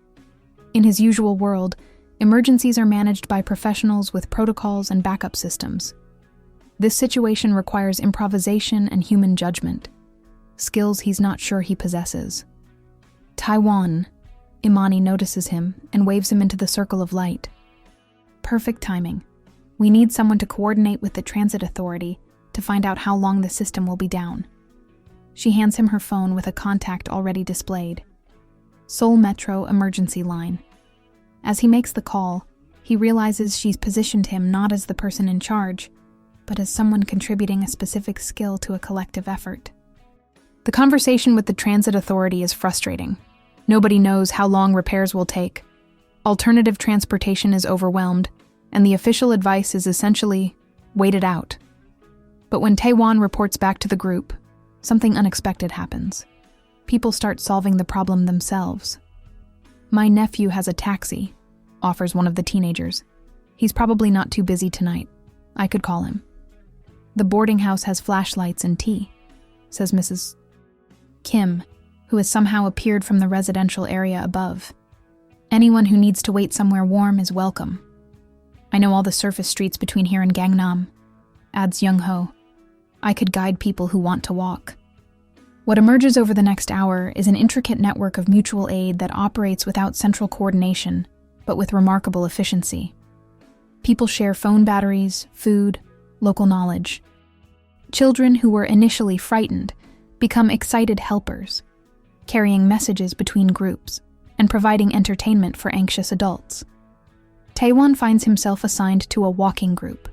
In his usual world, emergencies are managed by professionals with protocols and backup systems. This situation requires improvisation and human judgment, skills he's not sure he possesses. "Taewon," Imani notices him and waves him into the circle of light. "Perfect timing. We need someone to coordinate with the transit authority to find out how long the system will be down." She hands him her phone with a contact already displayed. Seoul Metro Emergency Line. As he makes the call, he realizes she's positioned him not as the person in charge, but as someone contributing a specific skill to a collective effort. The conversation with the transit authority is frustrating. Nobody knows how long repairs will take. Alternative transportation is overwhelmed, and the official advice is essentially, wait it out. But when Taewon reports back to the group, something unexpected happens. People start solving the problem themselves. "My nephew has a taxi," offers one of the teenagers. "He's probably not too busy tonight. I could call him." "The boarding house has flashlights and tea," says Mrs. Kim, who has somehow appeared from the residential area above. "Anyone who needs to wait somewhere warm is welcome. I know all the surface streets between here and Gangnam," adds Young-ho. "I could guide people who want to walk." What emerges over the next hour is an intricate network of mutual aid that operates without central coordination, but with remarkable efficiency. People share phone batteries, food, local knowledge. Children who were initially frightened become excited helpers, carrying messages between groups and providing entertainment for anxious adults. Taewon finds himself assigned to a walking group,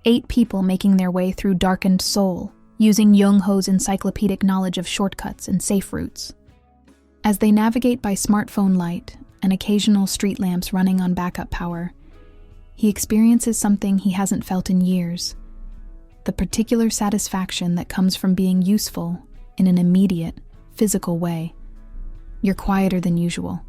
8 people making their way through darkened Seoul, using Young-ho's encyclopedic knowledge of shortcuts and safe routes. As they navigate by smartphone light and occasional street lamps running on backup power, he experiences something he hasn't felt in years: the particular satisfaction that comes from being useful in an immediate, physical way. "You're quieter than usual,"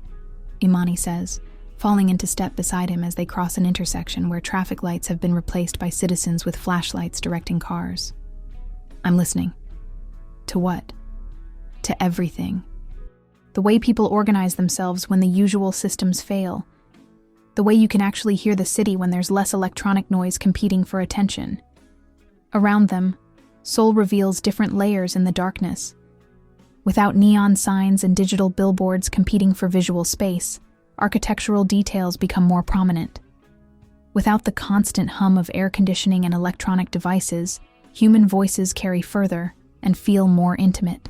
Imani says, falling into step beside him as they cross an intersection where traffic lights have been replaced by citizens with flashlights directing cars. "I'm listening." "To what?" "To everything." the way people organize themselves when the usual systems fail, the way you can actually hear the city when there's less electronic noise competing for attention. Around them, Seoul reveals different layers in the darkness. Without neon signs and digital billboards competing for visual space, architectural details become more prominent. Without the constant hum of air conditioning and electronic devices, human voices carry further and feel more intimate.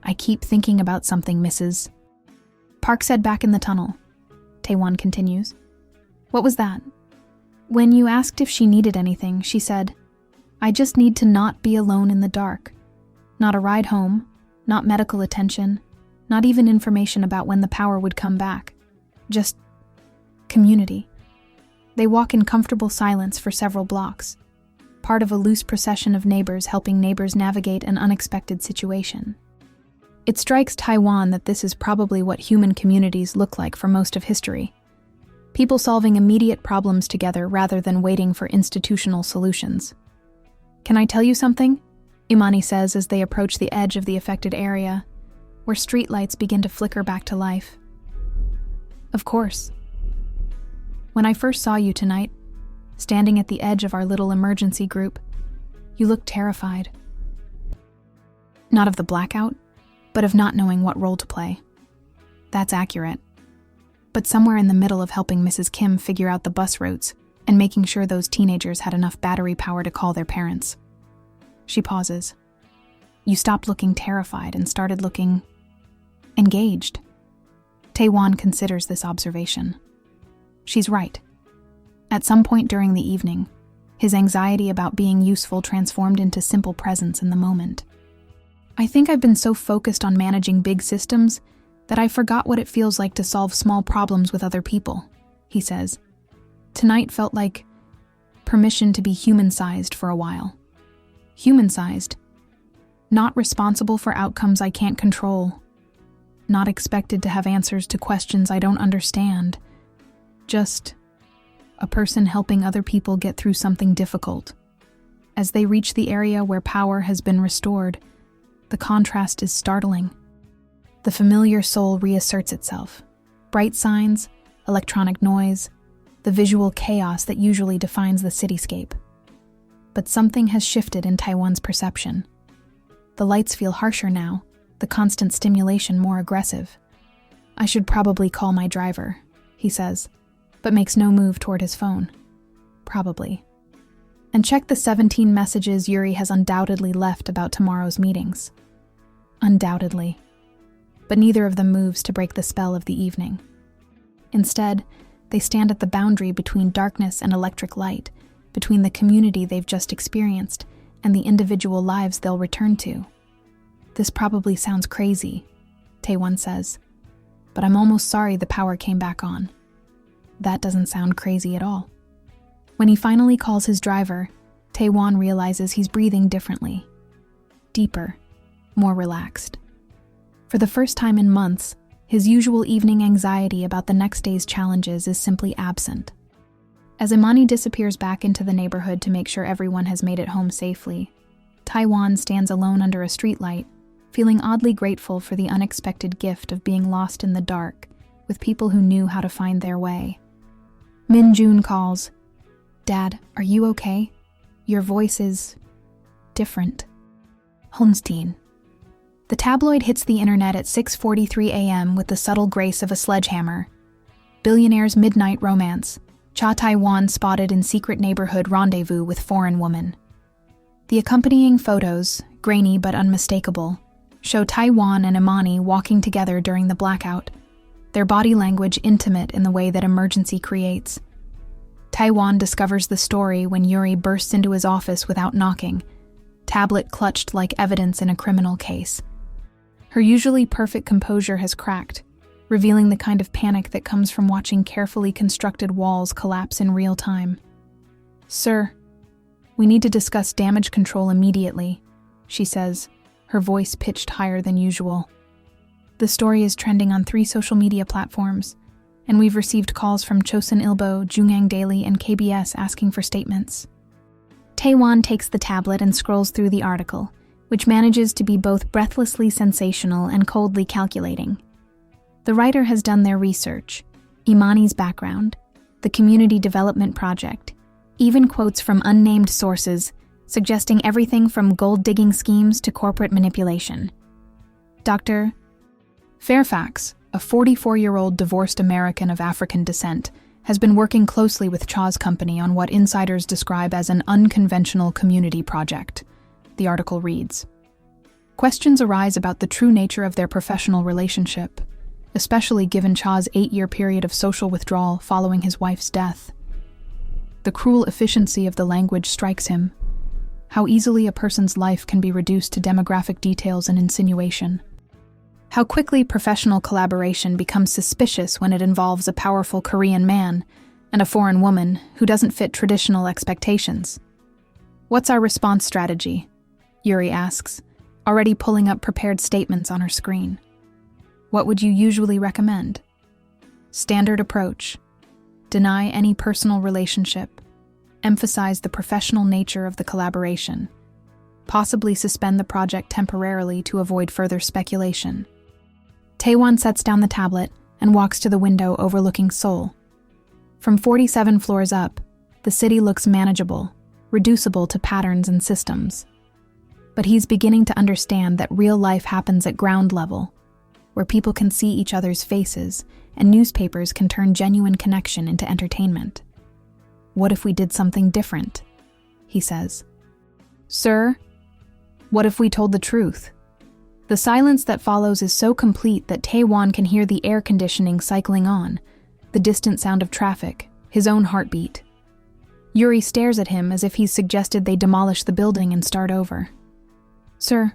I keep thinking about something, Mrs. Park said back in the tunnel. Taewon continues. What was that? When you asked if she needed anything, she said, I just need to not be alone in the dark. Not a ride home, not medical attention, not even information about when the power would come back. Just community. They walk in comfortable silence for several blocks, part of a loose procession of neighbors helping neighbors navigate an unexpected situation. It strikes Taiwan that this is probably what human communities look like for most of history. People solving immediate problems together rather than waiting for institutional solutions. Can I tell you something? Imani says as they approach the edge of the affected area, where streetlights begin to flicker back to life. Of course. When I first saw you tonight, standing at the edge of our little emergency group, you looked terrified. Not of the blackout, but of not knowing what role to play. That's accurate. But somewhere in the middle of helping Mrs. Kim figure out the bus routes and making sure those teenagers had enough battery power to call their parents. She pauses. You stopped looking terrified and started looking engaged. Taewon considers this observation. She's right. At some point during the evening, his anxiety about being useful transformed into simple presence in the moment. I think I've been so focused on managing big systems that I forgot what it feels like to solve small problems with other people, he says. Tonight felt like permission to be human-sized for a while. Human-sized. Not responsible for outcomes I can't control. Not expected to have answers to questions I don't understand. Just a person helping other people get through something difficult. As they reach the area where power has been restored, the contrast is startling. The familiar Seoul reasserts itself. Bright signs, electronic noise, the visual chaos that usually defines the cityscape. But something has shifted in Taiwan's perception. The lights feel harsher now, the constant stimulation more aggressive. I should probably call my driver, he says, but makes no move toward his phone. Probably. And check the 17 messages Yuri has undoubtedly left about tomorrow's meetings. Undoubtedly. But neither of them moves to break the spell of the evening. Instead, they stand at the boundary between darkness and electric light, between the community they've just experienced and the individual lives they'll return to. This probably sounds crazy, Taewon says, but I'm almost sorry the power came back on. That doesn't sound crazy at all. When he finally calls his driver, Taewon realizes he's breathing differently. Deeper, more relaxed. For the first time in months, his usual evening anxiety about the next day's challenges is simply absent. As Imani disappears back into the neighborhood to make sure everyone has made it home safely, Taewon stands alone under a streetlight, feeling oddly grateful for the unexpected gift of being lost in the dark with people who knew how to find their way. Min Jun calls, Dad, are you okay? Your voice is different. Holstein. The tabloid hits the internet at 6:43 a.m. with the subtle grace of a sledgehammer. Billionaire's midnight romance. Cha Taewon spotted in secret neighborhood rendezvous with foreign woman. The accompanying photos, grainy but unmistakable, show Taewon and Imani walking together during the blackout, their body language intimate in the way that emergency creates. Taewon discovers the story when Yuri bursts into his office without knocking, tablet clutched like evidence in a criminal case. Her usually perfect composure has cracked, revealing the kind of panic that comes from watching carefully constructed walls collapse in real time. Sir, we need to discuss damage control immediately, she says, her voice pitched higher than usual. The story is trending on 3 social media platforms, and we've received calls from Chosun Ilbo, Jungang Daily, and KBS asking for statements. Taewon takes the tablet and scrolls through the article, which manages to be both breathlessly sensational and coldly calculating. The writer has done their research, Imani's background, the community development project, even quotes from unnamed sources suggesting everything from gold-digging schemes to corporate manipulation. Dr. Fairfax, a 44-year-old divorced American of African descent, has been working closely with Chaw's company on what insiders describe as an unconventional community project, the article reads. Questions arise about the true nature of their professional relationship, especially given Chaw's 8-year period of social withdrawal following his wife's death. The cruel efficiency of the language strikes him. How easily a person's life can be reduced to demographic details and insinuation. How quickly professional collaboration becomes suspicious when it involves a powerful Korean man and a foreign woman who doesn't fit traditional expectations. What's our response strategy? Yuri asks, already pulling up prepared statements on her screen. What would you usually recommend? Standard approach. Deny any personal relationship. Emphasize the professional nature of the collaboration. Possibly suspend the project temporarily to avoid further speculation. Taewon sets down the tablet and walks to the window overlooking Seoul. From 47 floors up, the city looks manageable, reducible to patterns and systems. But he's beginning to understand that real life happens at ground level, where people can see each other's faces and newspapers can turn genuine connection into entertainment. What if we did something different? He says. Sir, what if we told the truth? The silence that follows is so complete that Taewon can hear the air conditioning cycling on, the distant sound of traffic, his own heartbeat. Yuri stares at him as if he's suggested they demolish the building and start over. Sir,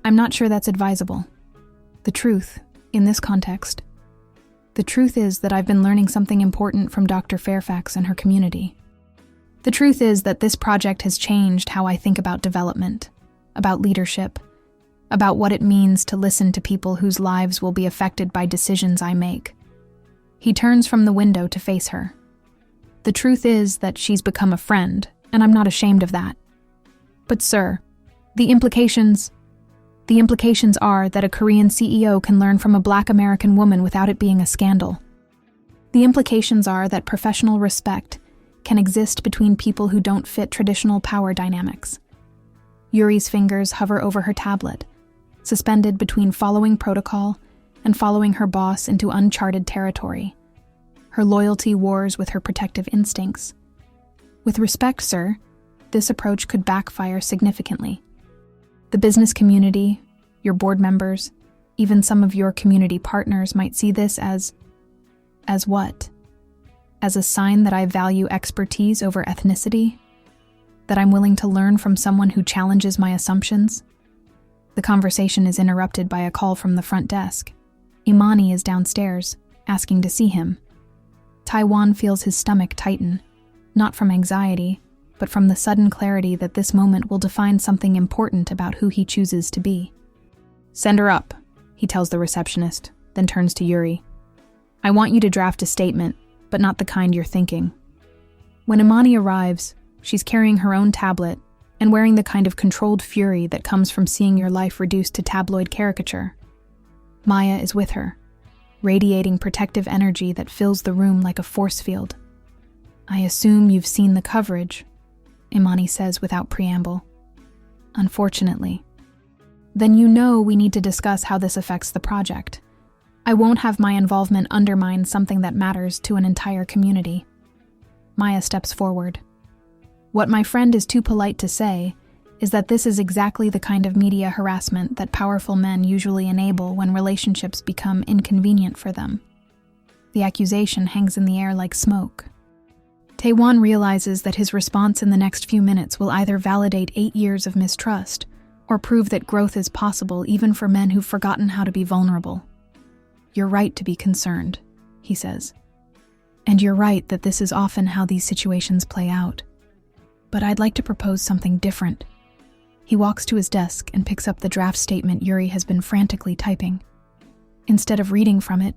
I'm not sure that's advisable. The truth, in this context. The truth is that I've been learning something important from Dr. Fairfax and her community. The truth is that this project has changed how I think about development, about leadership, about what it means to listen to people whose lives will be affected by decisions I make. He turns from the window to face her. The truth is that she's become a friend, and I'm not ashamed of that. But sir, the implications are that a Korean CEO can learn from a Black American woman without it being a scandal. The implications are that professional respect can exist between people who don't fit traditional power dynamics. Yuri's fingers hover over her tablet, suspended between following protocol and following her boss into uncharted territory. Her loyalty wars with her protective instincts. With respect, sir, this approach could backfire significantly. The business community, your board members, even some of your community partners might see this as what? As a sign that I value expertise over ethnicity? That I'm willing to learn from someone who challenges my assumptions? The conversation is interrupted by a call from the front desk. Imani is downstairs, asking to see him. Taewon feels his stomach tighten, not from anxiety, but from the sudden clarity that this moment will define something important about who he chooses to be. Send her up, he tells the receptionist, then turns to Yuri. I want you to draft a statement, but not the kind you're thinking. When Imani arrives, she's carrying her own tablet and wearing the kind of controlled fury that comes from seeing your life reduced to tabloid caricature. Maya is with her, radiating protective energy that fills the room like a force field. I assume you've seen the coverage, Imani says without preamble. Unfortunately. Then you know we need to discuss how this affects the project. I won't have my involvement undermine something that matters to an entire community. Maya steps forward. What my friend is too polite to say is that this is exactly the kind of media harassment that powerful men usually enable when relationships become inconvenient for them. The accusation hangs in the air like smoke. Taewon realizes that his response in the next few minutes will either validate 8 years of mistrust or prove that growth is possible even for men who've forgotten how to be vulnerable. You're right to be concerned, he says. And you're right that this is often how these situations play out. But I'd like to propose something different. He walks to his desk and picks up the draft statement Yuri has been frantically typing. Instead of reading from it,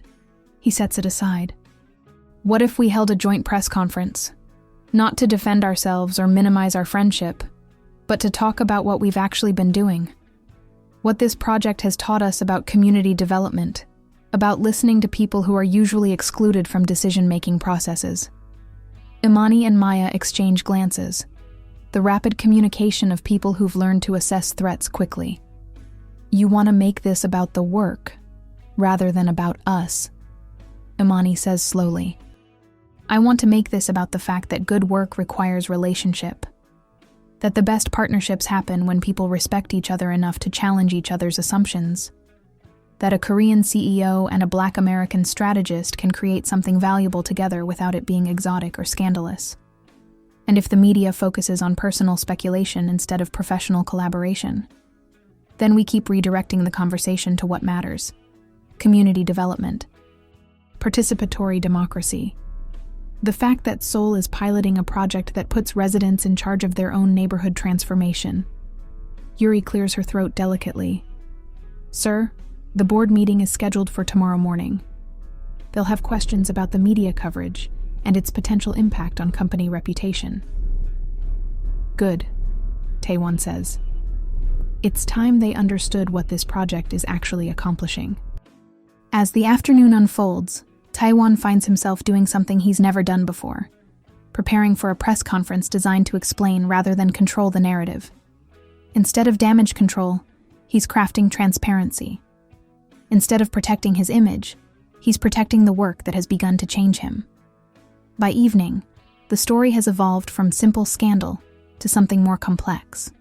he sets it aside. What if we held a joint press conference? Not to defend ourselves or minimize our friendship, but to talk about what we've actually been doing. What this project has taught us about community development, about listening to people who are usually excluded from decision-making processes. Imani and Maya exchange glances, the rapid communication of people who've learned to assess threats quickly. You want to make this about the work, rather than about us, Imani says slowly. I want to make this about the fact that good work requires relationship, that the best partnerships happen when people respect each other enough to challenge each other's assumptions, that a Korean CEO and a Black American strategist can create something valuable together without it being exotic or scandalous. And if the media focuses on personal speculation instead of professional collaboration, then we keep redirecting the conversation to what matters: community development, participatory democracy. The fact that Seoul is piloting a project that puts residents in charge of their own neighborhood transformation. Yuri clears her throat delicately. Sir, the board meeting is scheduled for tomorrow morning. They'll have questions about the media coverage and its potential impact on company reputation. Good, Taewon says. It's time they understood what this project is actually accomplishing. As the afternoon unfolds, Taewon finds himself doing something he's never done before, preparing for a press conference designed to explain rather than control the narrative. Instead of damage control, he's crafting transparency. Instead of protecting his image, he's protecting the work that has begun to change him. By evening, the story has evolved from simple scandal to something more complex.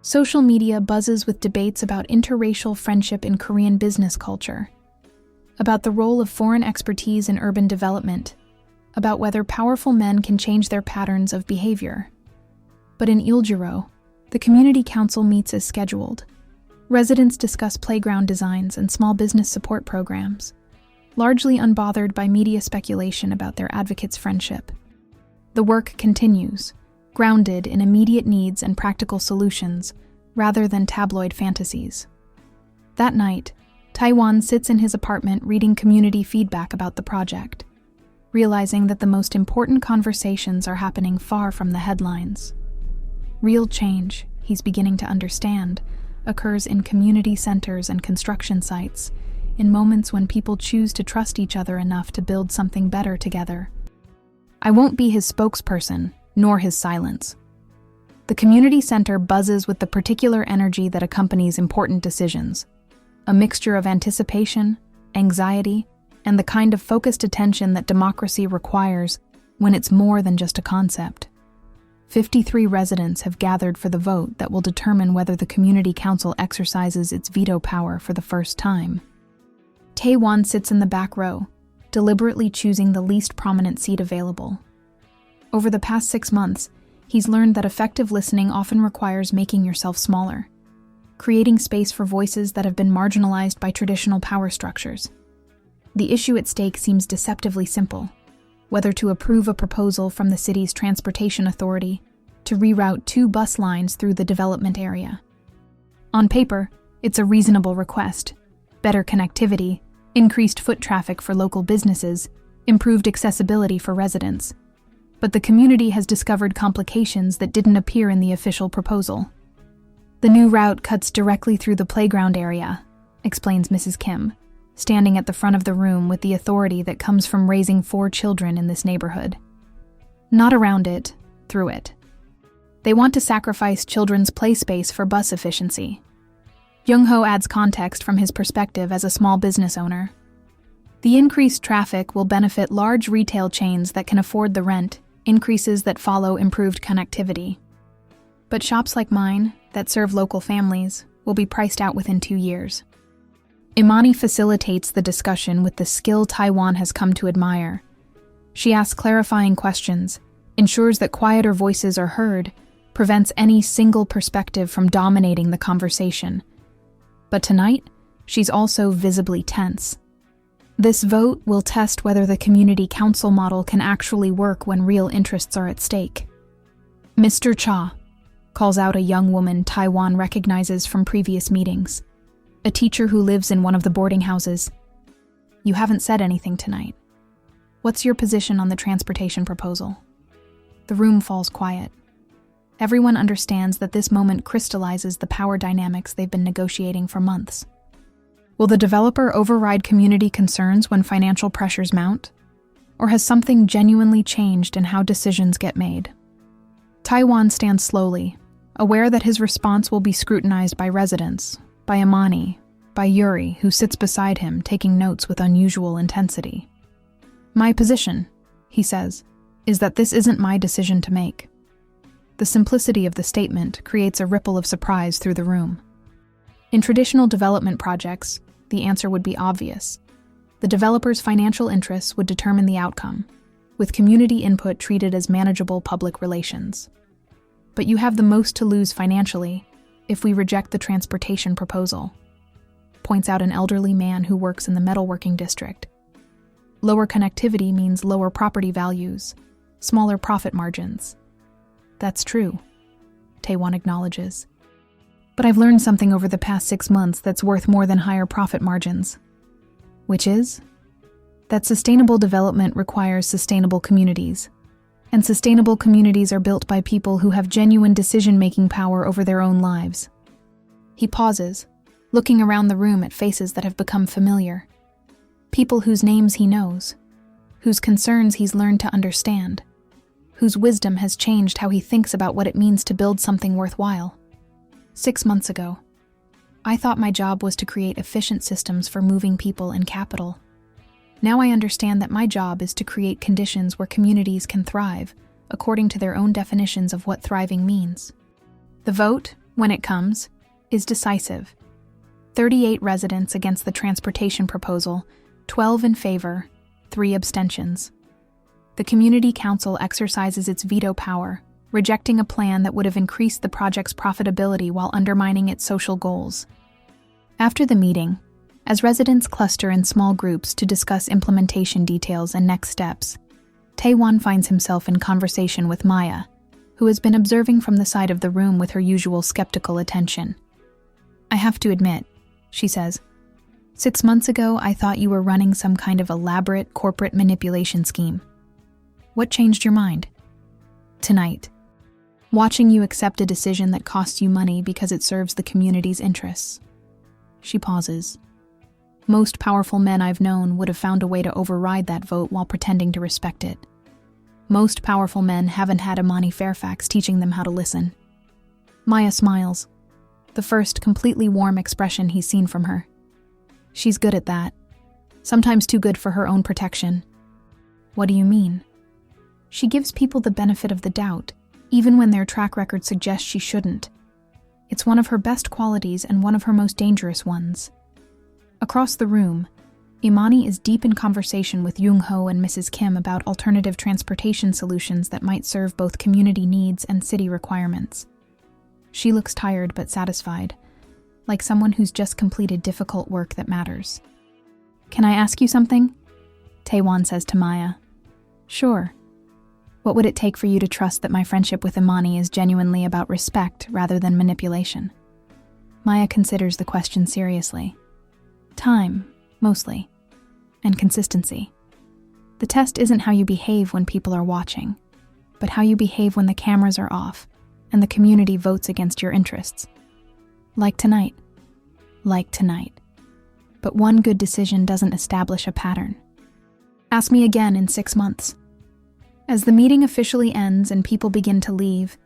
Social media buzzes with debates about interracial friendship in Korean business culture, about the role of foreign expertise in urban development, about whether powerful men can change their patterns of behavior. But in Iljiro, the community council meets as scheduled. Residents discuss playground designs and small business support programs, largely unbothered by media speculation about their advocates' friendship. The work continues, grounded in immediate needs and practical solutions, rather than tabloid fantasies. That night, Taewon sits in his apartment reading community feedback about the project, realizing that the most important conversations are happening far from the headlines. Real change, he's beginning to understand, occurs in community centers and construction sites, in moments when people choose to trust each other enough to build something better together. I won't be his spokesperson, nor his silence. The community center buzzes with the particular energy that accompanies important decisions, a mixture of anticipation, anxiety, and the kind of focused attention that democracy requires when it's more than just a concept. 53 residents have gathered for the vote that will determine whether the community council exercises its veto power for the first time. Taewon sits in the back row, deliberately choosing the least prominent seat available. Over the past 6 months, he's learned that effective listening often requires making yourself smaller, creating space for voices that have been marginalized by traditional power structures. The issue at stake seems deceptively simple: whether to approve a proposal from the city's transportation authority to reroute 2 bus lines through the development area. On paper, it's a reasonable request: better connectivity, increased foot traffic for local businesses, improved accessibility for residents. But the community has discovered complications that didn't appear in the official proposal. The new route cuts directly through the playground area, explains Mrs. Kim, standing at the front of the room with the authority that comes from raising 4 children in this neighborhood. Not around it, through it. They want to sacrifice children's play space for bus efficiency. Young-ho adds context from his perspective as a small business owner. The increased traffic will benefit large retail chains that can afford the rent, increases that follow improved connectivity. But shops like mine, that serve local families, will be priced out within 2 years. Imani facilitates the discussion with the skill Taewon has come to admire. She asks clarifying questions, ensures that quieter voices are heard, prevents any single perspective from dominating the conversation. But tonight, she's also visibly tense. This vote will test whether the community council model can actually work when real interests are at stake. Mr. Cha, calls out a young woman Taewon recognizes from previous meetings. A teacher who lives in one of the boarding houses. You haven't said anything tonight. What's your position on the transportation proposal? The room falls quiet. Everyone understands that this moment crystallizes the power dynamics they've been negotiating for months. Will the developer override community concerns when financial pressures mount? Or has something genuinely changed in how decisions get made? Taewon stands slowly, aware that his response will be scrutinized by residents, by Imani, by Yuri, who sits beside him taking notes with unusual intensity. My position, he says, is that this isn't my decision to make. The simplicity of the statement creates a ripple of surprise through the room. In traditional development projects, the answer would be obvious. The developer's financial interests would determine the outcome, with community input treated as manageable public relations. But you have the most to lose financially if we reject the transportation proposal, points out an elderly man who works in the metalworking district. Lower connectivity means lower property values, smaller profit margins. That's true, Taewon acknowledges. But I've learned something over the past 6 months that's worth more than higher profit margins. Which is that sustainable development requires sustainable communities, and sustainable communities are built by people who have genuine decision-making power over their own lives. He pauses, looking around the room at faces that have become familiar. People whose names he knows, whose concerns he's learned to understand, whose wisdom has changed how he thinks about what it means to build something worthwhile. 6 months ago, I thought my job was to create efficient systems for moving people and capital. Now I understand that my job is to create conditions where communities can thrive, according to their own definitions of what thriving means. The vote, when it comes, is decisive. 38 residents against the transportation proposal, 12 in favor, 3 abstentions. The Community Council exercises its veto power, rejecting a plan that would have increased the project's profitability while undermining its social goals. After the meeting, as residents cluster in small groups to discuss implementation details and next steps, Taewon finds himself in conversation with Maya, who has been observing from the side of the room with her usual skeptical attention. I have to admit, she says, 6 months ago I thought you were running some kind of elaborate corporate manipulation scheme. What changed your mind? Tonight. Watching you accept a decision that costs you money because it serves the community's interests. She pauses. Most powerful men I've known would have found a way to override that vote while pretending to respect it. Most powerful men haven't had Imani Fairfax teaching them how to listen. Maya smiles, the first completely warm expression he's seen from her. She's good at that, sometimes too good for her own protection. What do you mean? She gives people the benefit of the doubt, even when their track record suggests she shouldn't. It's one of her best qualities and one of her most dangerous ones. Across the room, Imani is deep in conversation with Jung-ho and Mrs. Kim about alternative transportation solutions that might serve both community needs and city requirements. She looks tired but satisfied, like someone who's just completed difficult work that matters. Can I ask you something? Taewon says to Maya. Sure. What would it take for you to trust that my friendship with Imani is genuinely about respect rather than manipulation? Maya considers the question seriously. Time, mostly, and consistency. The test isn't how you behave when people are watching, but how you behave when the cameras are off and the community votes against your interests. Like tonight. But one good decision doesn't establish a pattern. Ask me again in 6 months. As the meeting officially ends and people begin to leave,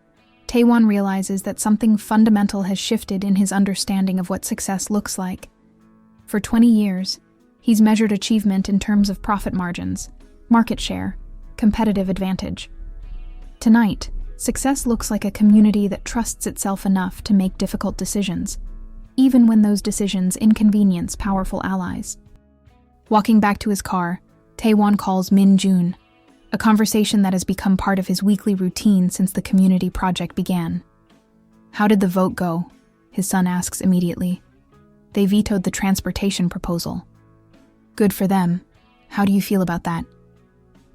Taewon realizes that something fundamental has shifted in his understanding of what success looks like. For 20 years, he's measured achievement in terms of profit margins, market share, competitive advantage. Tonight, success looks like a community that trusts itself enough to make difficult decisions, even when those decisions inconvenience powerful allies. Walking back to his car, Taewon calls Min Jun, a conversation that has become part of his weekly routine since the community project began. How did the vote go? His son asks immediately. They vetoed the transportation proposal. Good for them. How do you feel about that?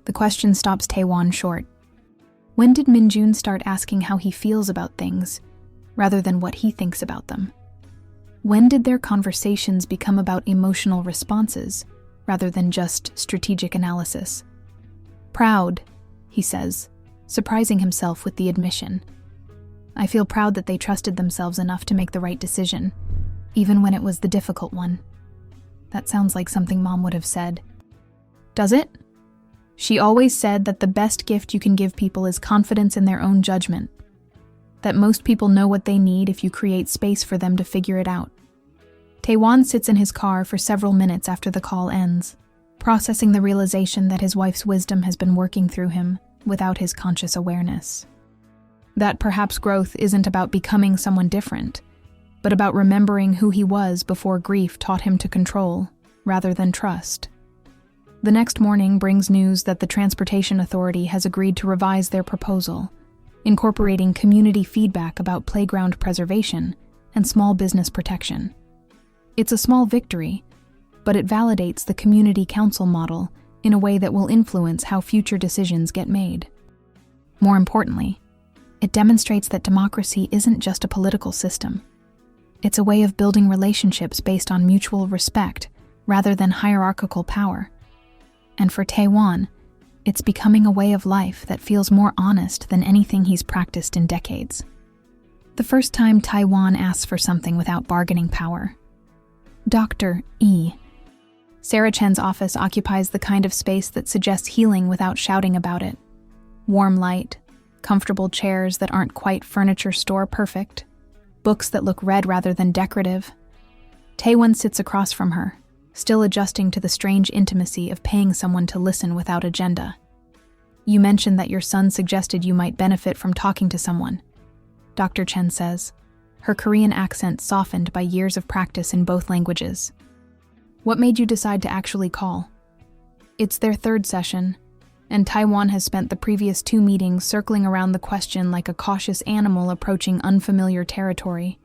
The question stops Taewon short. When did Min Jun start asking how he feels about things, rather than what he thinks about them? When did their conversations become about emotional responses, rather than just strategic analysis? Proud, he says, surprising himself with the admission. I feel proud that they trusted themselves enough to make the right decision, even when it was the difficult one. That sounds like something Mom would have said. Does it? She always said that the best gift you can give people is confidence in their own judgment. That most people know what they need if you create space for them to figure it out. Taewon sits in his car for several minutes after the call ends, processing the realization that his wife's wisdom has been working through him without his conscious awareness. That perhaps growth isn't about becoming someone different, but about remembering who he was before grief taught him to control, rather than trust. The next morning brings news that the Transportation Authority has agreed to revise their proposal, incorporating community feedback about playground preservation and small business protection. It's a small victory, but it validates the community council model in a way that will influence how future decisions get made. More importantly, it demonstrates that democracy isn't just a political system. It's a way of building relationships based on mutual respect rather than hierarchical power. And for Taewon, it's becoming a way of life that feels more honest than anything he's practiced in decades. The first time Taewon asks for something without bargaining power. Dr. E. Sarah Chen's office occupies the kind of space that suggests healing without shouting about it. Warm light, comfortable chairs that aren't quite furniture store perfect, books that look read rather than decorative. Taewon sits across from her, still adjusting to the strange intimacy of paying someone to listen without agenda. You mentioned that your son suggested you might benefit from talking to someone, Dr. Chen says, her Korean accent softened by years of practice in both languages. What made you decide to actually call? It's their third session, and Taewon has spent the previous 2 meetings circling around the question like a cautious animal approaching unfamiliar territory.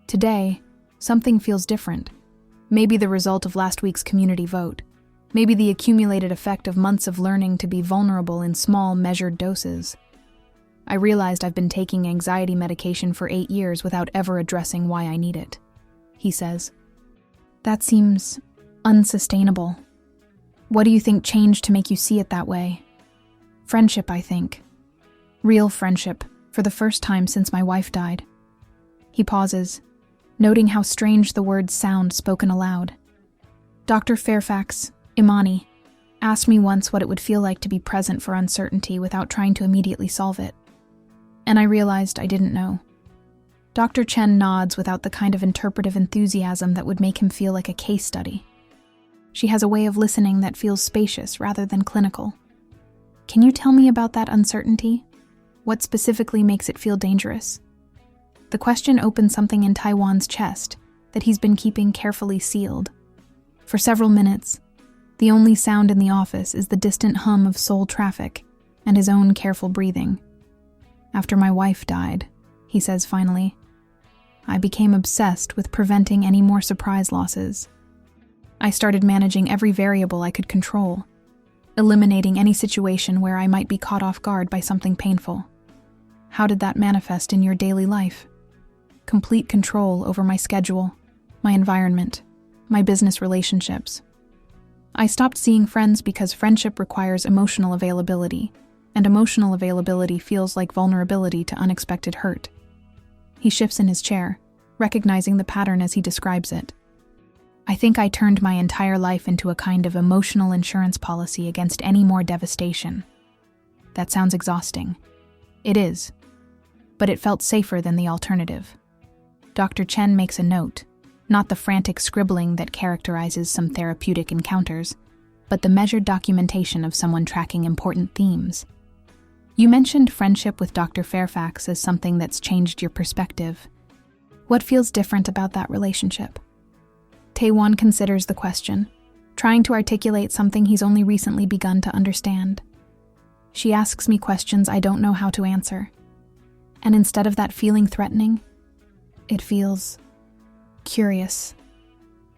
Today, something feels different. Maybe the result of last week's community vote. Maybe the accumulated effect of months of learning to be vulnerable in small, measured doses. I realized I've been taking anxiety medication for 8 years without ever addressing why I need it, he says. That seems unsustainable. What do you think changed to make you see it that way? Friendship, I think. Real friendship, for the first time since my wife died. He pauses, noting how strange the words sound spoken aloud. Dr. Fairfax, Imani, asked me once what it would feel like to be present for uncertainty without trying to immediately solve it. And I realized I didn't know. Dr. Chen nods without the kind of interpretive enthusiasm that would make him feel like a case study. She has a way of listening that feels spacious rather than clinical. Can you tell me about that uncertainty? What specifically makes it feel dangerous? The question opens something in Taewon's chest that he's been keeping carefully sealed. For several minutes, the only sound in the office is the distant hum of Seoul traffic and his own careful breathing. After my wife died, he says finally, I became obsessed with preventing any more surprise losses. I started managing every variable I could control, eliminating any situation where I might be caught off guard by something painful. How did that manifest in your daily life? Complete control over my schedule, my environment, my business relationships. I stopped seeing friends because friendship requires emotional availability, and emotional availability feels like vulnerability to unexpected hurt. He shifts in his chair, recognizing the pattern as he describes it. I think I turned my entire life into a kind of emotional insurance policy against any more devastation. That sounds exhausting. It is. But it felt safer than the alternative. Dr. Chen makes a note, not the frantic scribbling that characterizes some therapeutic encounters, but the measured documentation of someone tracking important themes. You mentioned friendship with Dr. Fairfax as something that's changed your perspective. What feels different about that relationship? Taewon considers the question, trying to articulate something he's only recently begun to understand. She asks me questions I don't know how to answer. And instead of that feeling threatening, it feels curious,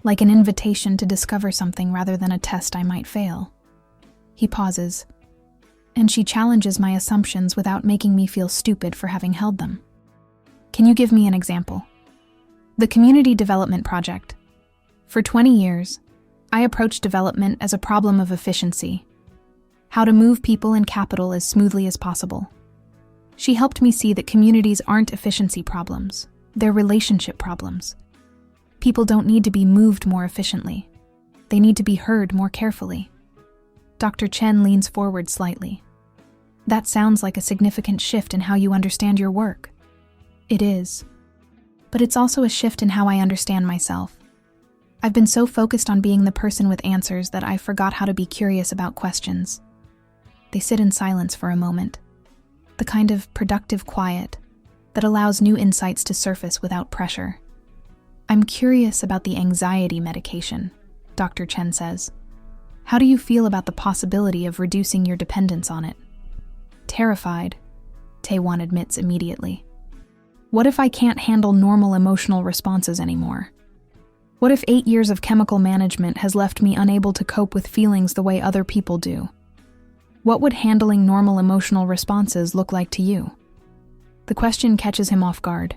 like an invitation to discover something rather than a test I might fail. He pauses, and she challenges my assumptions without making me feel stupid for having held them. Can you give me an example? The Community Development Project. For 20 years, I approached development as a problem of efficiency, how to move people and capital as smoothly as possible. She helped me see that communities aren't efficiency problems, they're relationship problems. People don't need to be moved more efficiently. They need to be heard more carefully. Dr. Chen leans forward slightly. That sounds like a significant shift in how you understand your work. It is. But it's also a shift in how I understand myself. I've been so focused on being the person with answers that I forgot how to be curious about questions. They sit in silence for a moment. The kind of productive quiet that allows new insights to surface without pressure. I'm curious about the anxiety medication, Dr. Chen says. How do you feel about the possibility of reducing your dependence on it? Terrified, Taewon admits immediately. What if I can't handle normal emotional responses anymore? What if 8 years of chemical management has left me unable to cope with feelings the way other people do? What would handling normal emotional responses look like to you? The question catches him off guard.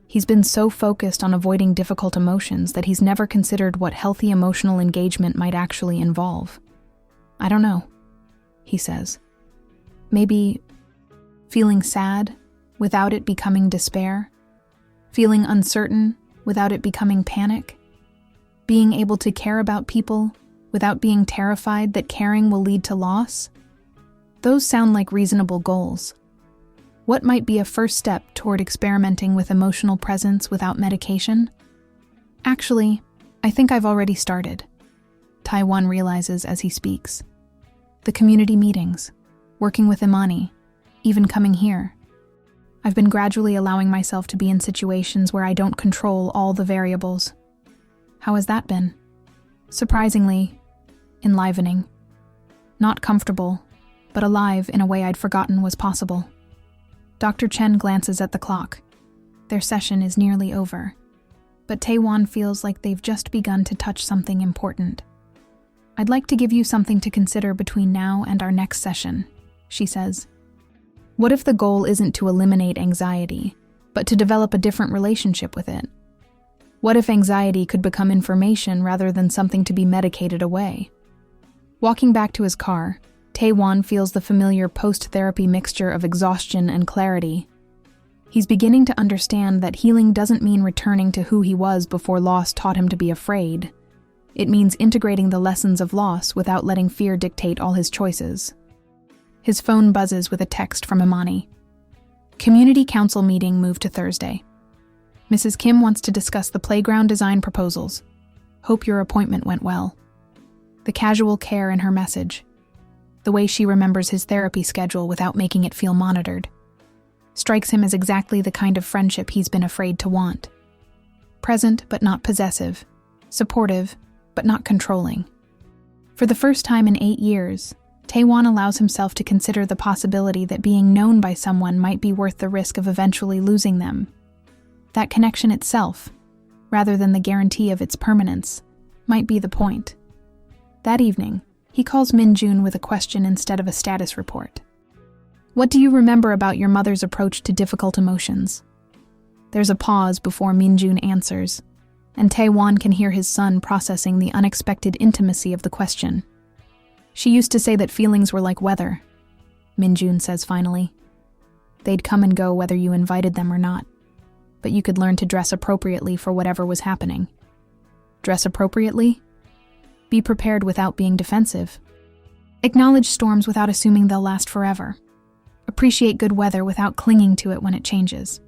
He's been so focused on avoiding difficult emotions that he's never considered what healthy emotional engagement might actually involve. I don't know, he says. Maybe feeling sad without it becoming despair? Feeling uncertain without it becoming panic? Being able to care about people without being terrified that caring will lead to loss? Those sound like reasonable goals. What might be a first step toward experimenting with emotional presence without medication? Actually, I think I've already started, Taewon realizes as he speaks. The community meetings, working with Imani, even coming here. I've been gradually allowing myself to be in situations where I don't control all the variables. How has that been? Surprisingly, enlivening. Not comfortable, but alive in a way I'd forgotten was possible. Dr. Chen glances at the clock. Their session is nearly over, but Taewon feels like they've just begun to touch something important. I'd like to give you something to consider between now and our next session, she says. What if the goal isn't to eliminate anxiety, but to develop a different relationship with it? What if anxiety could become information rather than something to be medicated away? Walking back to his car, Taewon feels the familiar post-therapy mixture of exhaustion and clarity. He's beginning to understand that healing doesn't mean returning to who he was before loss taught him to be afraid. It means integrating the lessons of loss without letting fear dictate all his choices. His phone buzzes with a text from Imani. Community Council meeting moved to Thursday. Mrs. Kim wants to discuss the playground design proposals. Hope your appointment went well. The casual care in her message. The way she remembers his therapy schedule without making it feel monitored, strikes him as exactly the kind of friendship he's been afraid to want. Present but not possessive, supportive but not controlling. For the first time in 8 years, Taewon allows himself to consider the possibility that being known by someone might be worth the risk of eventually losing them. That connection itself, rather than the guarantee of its permanence, might be the point. That evening, he calls Min-jun with a question instead of a status report. What do you remember about your mother's approach to difficult emotions? There's a pause before Min-jun answers, and Taewon can hear his son processing the unexpected intimacy of the question. She used to say that feelings were like weather, Min-jun says finally. They'd come and go whether you invited them or not, but you could learn to dress appropriately for whatever was happening. Dress appropriately? Be prepared without being defensive. Acknowledge storms without assuming they'll last forever. Appreciate good weather without clinging to it when it changes.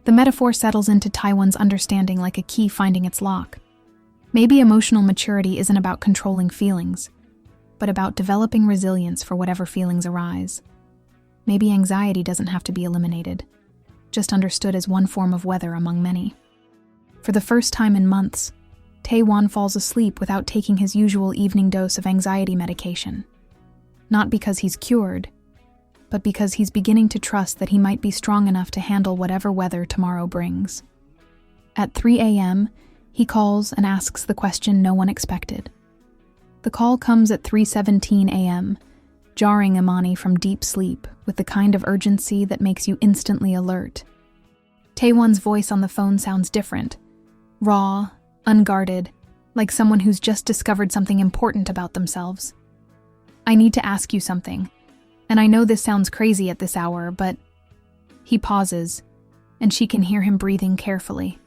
The metaphor settles into Taewon's understanding like a key finding its lock. Maybe emotional maturity isn't about controlling feelings, but about developing resilience for whatever feelings arise. Maybe anxiety doesn't have to be eliminated, just understood as one form of weather among many. For the first time in months, Taewon falls asleep without taking his usual evening dose of anxiety medication. Not because he's cured, but because he's beginning to trust that he might be strong enough to handle whatever weather tomorrow brings. At 3 a.m., he calls and asks the question no one expected. The call comes at 3:17 a.m., jarring Imani from deep sleep with the kind of urgency that makes you instantly alert. Taewon's voice on the phone sounds different, raw, unguarded, like someone who's just discovered something important about themselves. I need to ask you something, And I know this sounds crazy at this hour, but he pauses, and she can hear him breathing carefully.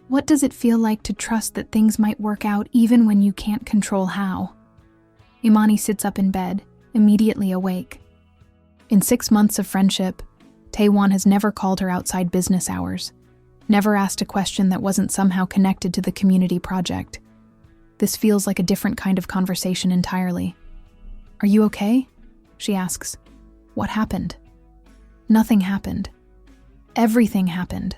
What does it feel like to trust that things might work out even when you can't control how? Imani sits up in bed, immediately awake. In 6 months of friendship, Taewon has never called her outside business hours, never asked a question that wasn't somehow connected to the community project. This feels like a different kind of conversation entirely. "Are you okay?" she asks. "What happened?" "Nothing happened. Everything happened.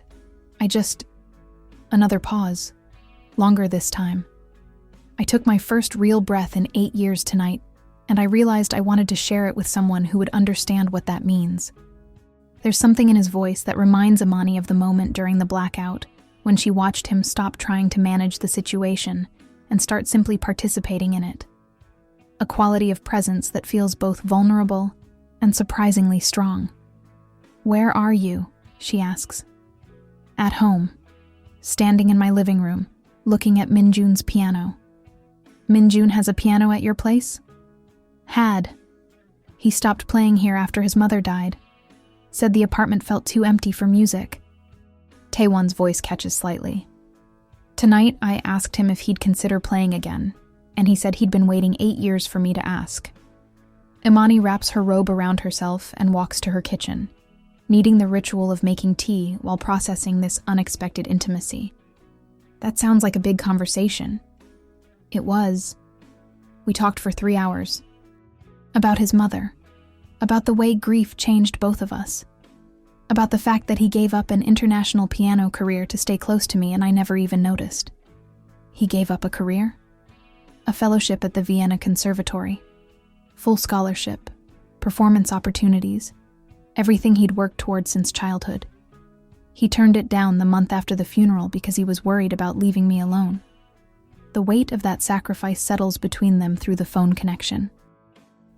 Another pause. Longer this time. I took my first real breath in 8 years tonight, and I realized I wanted to share it with someone who would understand what that means. There's something in his voice that reminds Imani of the moment during the blackout, when she watched him stop trying to manage the situation and start simply participating in it. A quality of presence that feels both vulnerable and surprisingly strong. "Where are you?" she asks. "At home. Standing in my living room, looking at Minjun's piano." "Minjun has a piano at your place?" "Had. He stopped playing here after his mother died. Said the apartment felt too empty for music." Taewon's voice catches slightly. "Tonight, I asked him if he'd consider playing again, and he said he'd been waiting 8 years for me to ask." Imani wraps her robe around herself and walks to her kitchen, needing the ritual of making tea while processing this unexpected intimacy. That sounds like a big conversation. It was. We talked for 3 hours. About his mother. About the way grief changed both of us. About the fact that he gave up an international piano career to stay close to me and I never even noticed. He gave up a career? A fellowship at the Vienna Conservatory. Full scholarship. Performance opportunities. Everything he'd worked toward since childhood. He turned it down the month after the funeral because he was worried about leaving me alone. The weight of that sacrifice settles between them through the phone connection.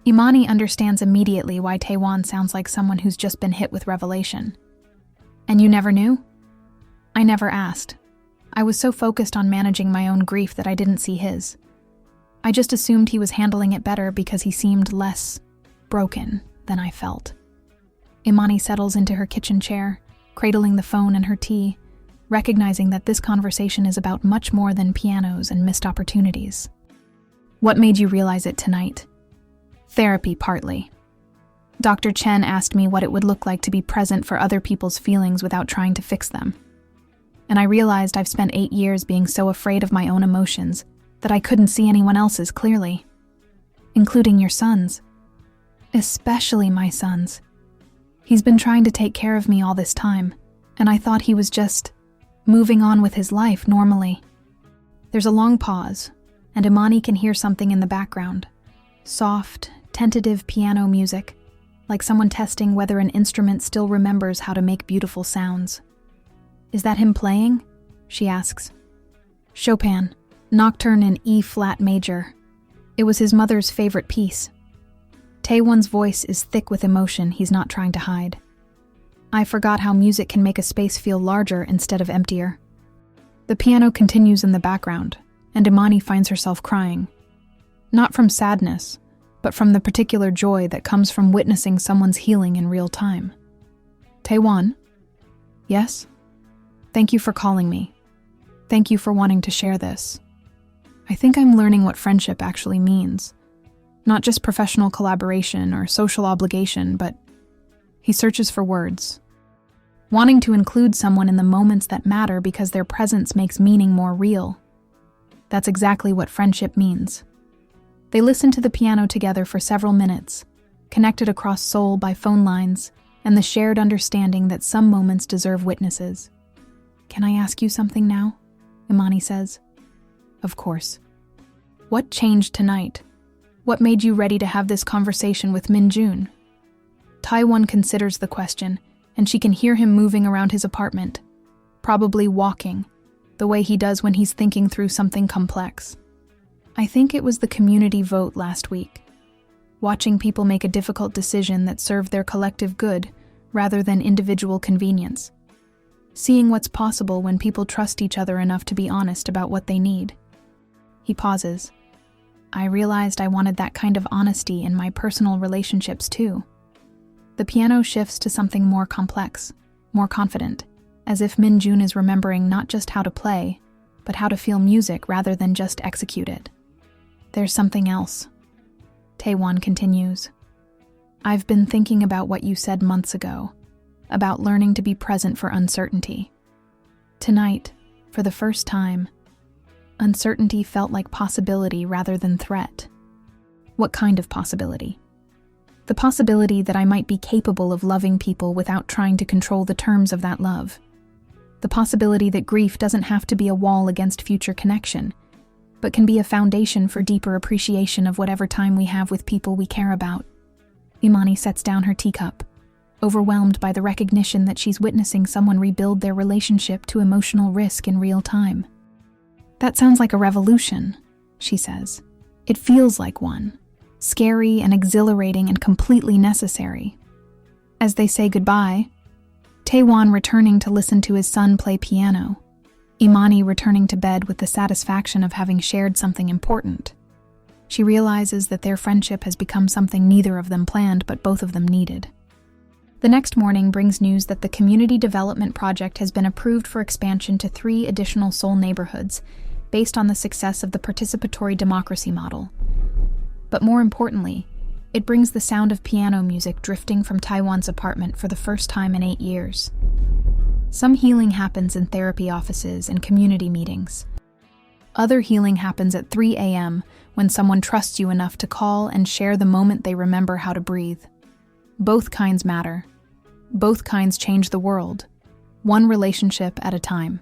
Imani understands immediately why Taewon sounds like someone who's just been hit with revelation. "And you never knew?" "I never asked. I was so focused on managing my own grief that I didn't see his. I just assumed he was handling it better because he seemed less broken than I felt." Imani settles into her kitchen chair, cradling the phone and her tea, recognizing that this conversation is about much more than pianos and missed opportunities. "What made you realize it tonight?" "Therapy, partly. Dr. Chen asked me what it would look like to be present for other people's feelings without trying to fix them. And I realized I've spent 8 years being so afraid of my own emotions that I couldn't see anyone else's clearly. Including your son's. Especially my son's. He's been trying to take care of me all this time, and I thought he was just moving on with his life normally." There's a long pause, and Imani can hear something in the background. Soft, tentative piano music, like someone testing whether an instrument still remembers how to make beautiful sounds. "Is that him playing?" she asks. "Chopin, Nocturne in E-flat major. It was his mother's favorite piece." Taewon's voice is thick with emotion he's not trying to hide. "I forgot how music can make a space feel larger instead of emptier." The piano continues in the background, and Imani finds herself crying. Not from sadness, but from the particular joy that comes from witnessing someone's healing in real time. "Taewon?" "Yes?" "Thank you for calling me. Thank you for wanting to share this. I think I'm learning what friendship actually means. Not just professional collaboration or social obligation, but..." He searches for words. "Wanting to include someone in the moments that matter because their presence makes meaning more real. That's exactly what friendship means." They listen to the piano together for several minutes, connected across Seoul by phone lines, and the shared understanding that some moments deserve witnesses. "Can I ask you something now?" Imani says. "Of course." "What changed tonight? What made you ready to have this conversation with Minjun?" Taewon considers the question, and she can hear him moving around his apartment, probably walking, the way he does when he's thinking through something complex. "I think it was the community vote last week. Watching people make a difficult decision that served their collective good rather than individual convenience. Seeing what's possible when people trust each other enough to be honest about what they need." He pauses. I realized I wanted that kind of honesty in my personal relationships too. The piano shifts to something more complex, more confident, as if Min-jun is remembering not just how to play, but how to feel music rather than just execute it. There's something else. Taewon continues. I've been thinking about what you said months ago, about learning to be present for uncertainty. Tonight, for the first time, uncertainty felt like possibility rather than threat. What kind of possibility? The possibility that I might be capable of loving people without trying to control the terms of that love. The possibility that grief doesn't have to be a wall against future connection, but can be a foundation for deeper appreciation of whatever time we have with people we care about. Imani sets down her teacup, overwhelmed by the recognition that she's witnessing someone rebuild their relationship to emotional risk in real time. That sounds like a revolution, she says. It feels like one. Scary and exhilarating and completely necessary. As they say goodbye, Taewon returning to listen to his son play piano, Imani returning to bed with the satisfaction of having shared something important. She realizes that their friendship has become something neither of them planned but both of them needed. The next morning brings news that the community development project has been approved for expansion to 3 additional Seoul neighborhoods based on the success of the participatory democracy model. But more importantly, it brings the sound of piano music drifting from Taewon's apartment for the first time in 8 years. Some healing happens in therapy offices and community meetings. Other healing happens at 3 a.m. when someone trusts you enough to call and share the moment they remember how to breathe. Both kinds matter. Both kinds change the world, one relationship at a time.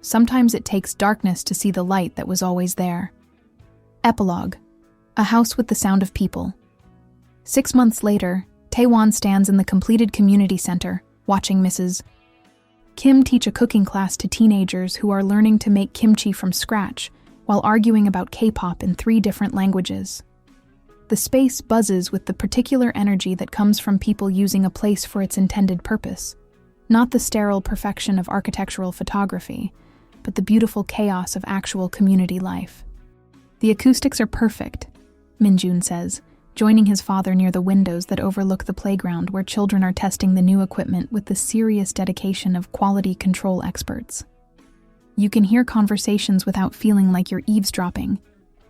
Sometimes it takes darkness to see the light that was always there. Epilogue: A house with the sound of people. 6 months later, Taewon stands in the completed community center, watching Mrs. Kim teach a cooking class to teenagers who are learning to make kimchi from scratch while arguing about K-pop in 3 different languages. The space buzzes with the particular energy that comes from people using a place for its intended purpose, not the sterile perfection of architectural photography, but the beautiful chaos of actual community life. The acoustics are perfect, Min-jun says, joining his father near the windows that overlook the playground where children are testing the new equipment with the serious dedication of quality control experts. You can hear conversations without feeling like you're eavesdropping,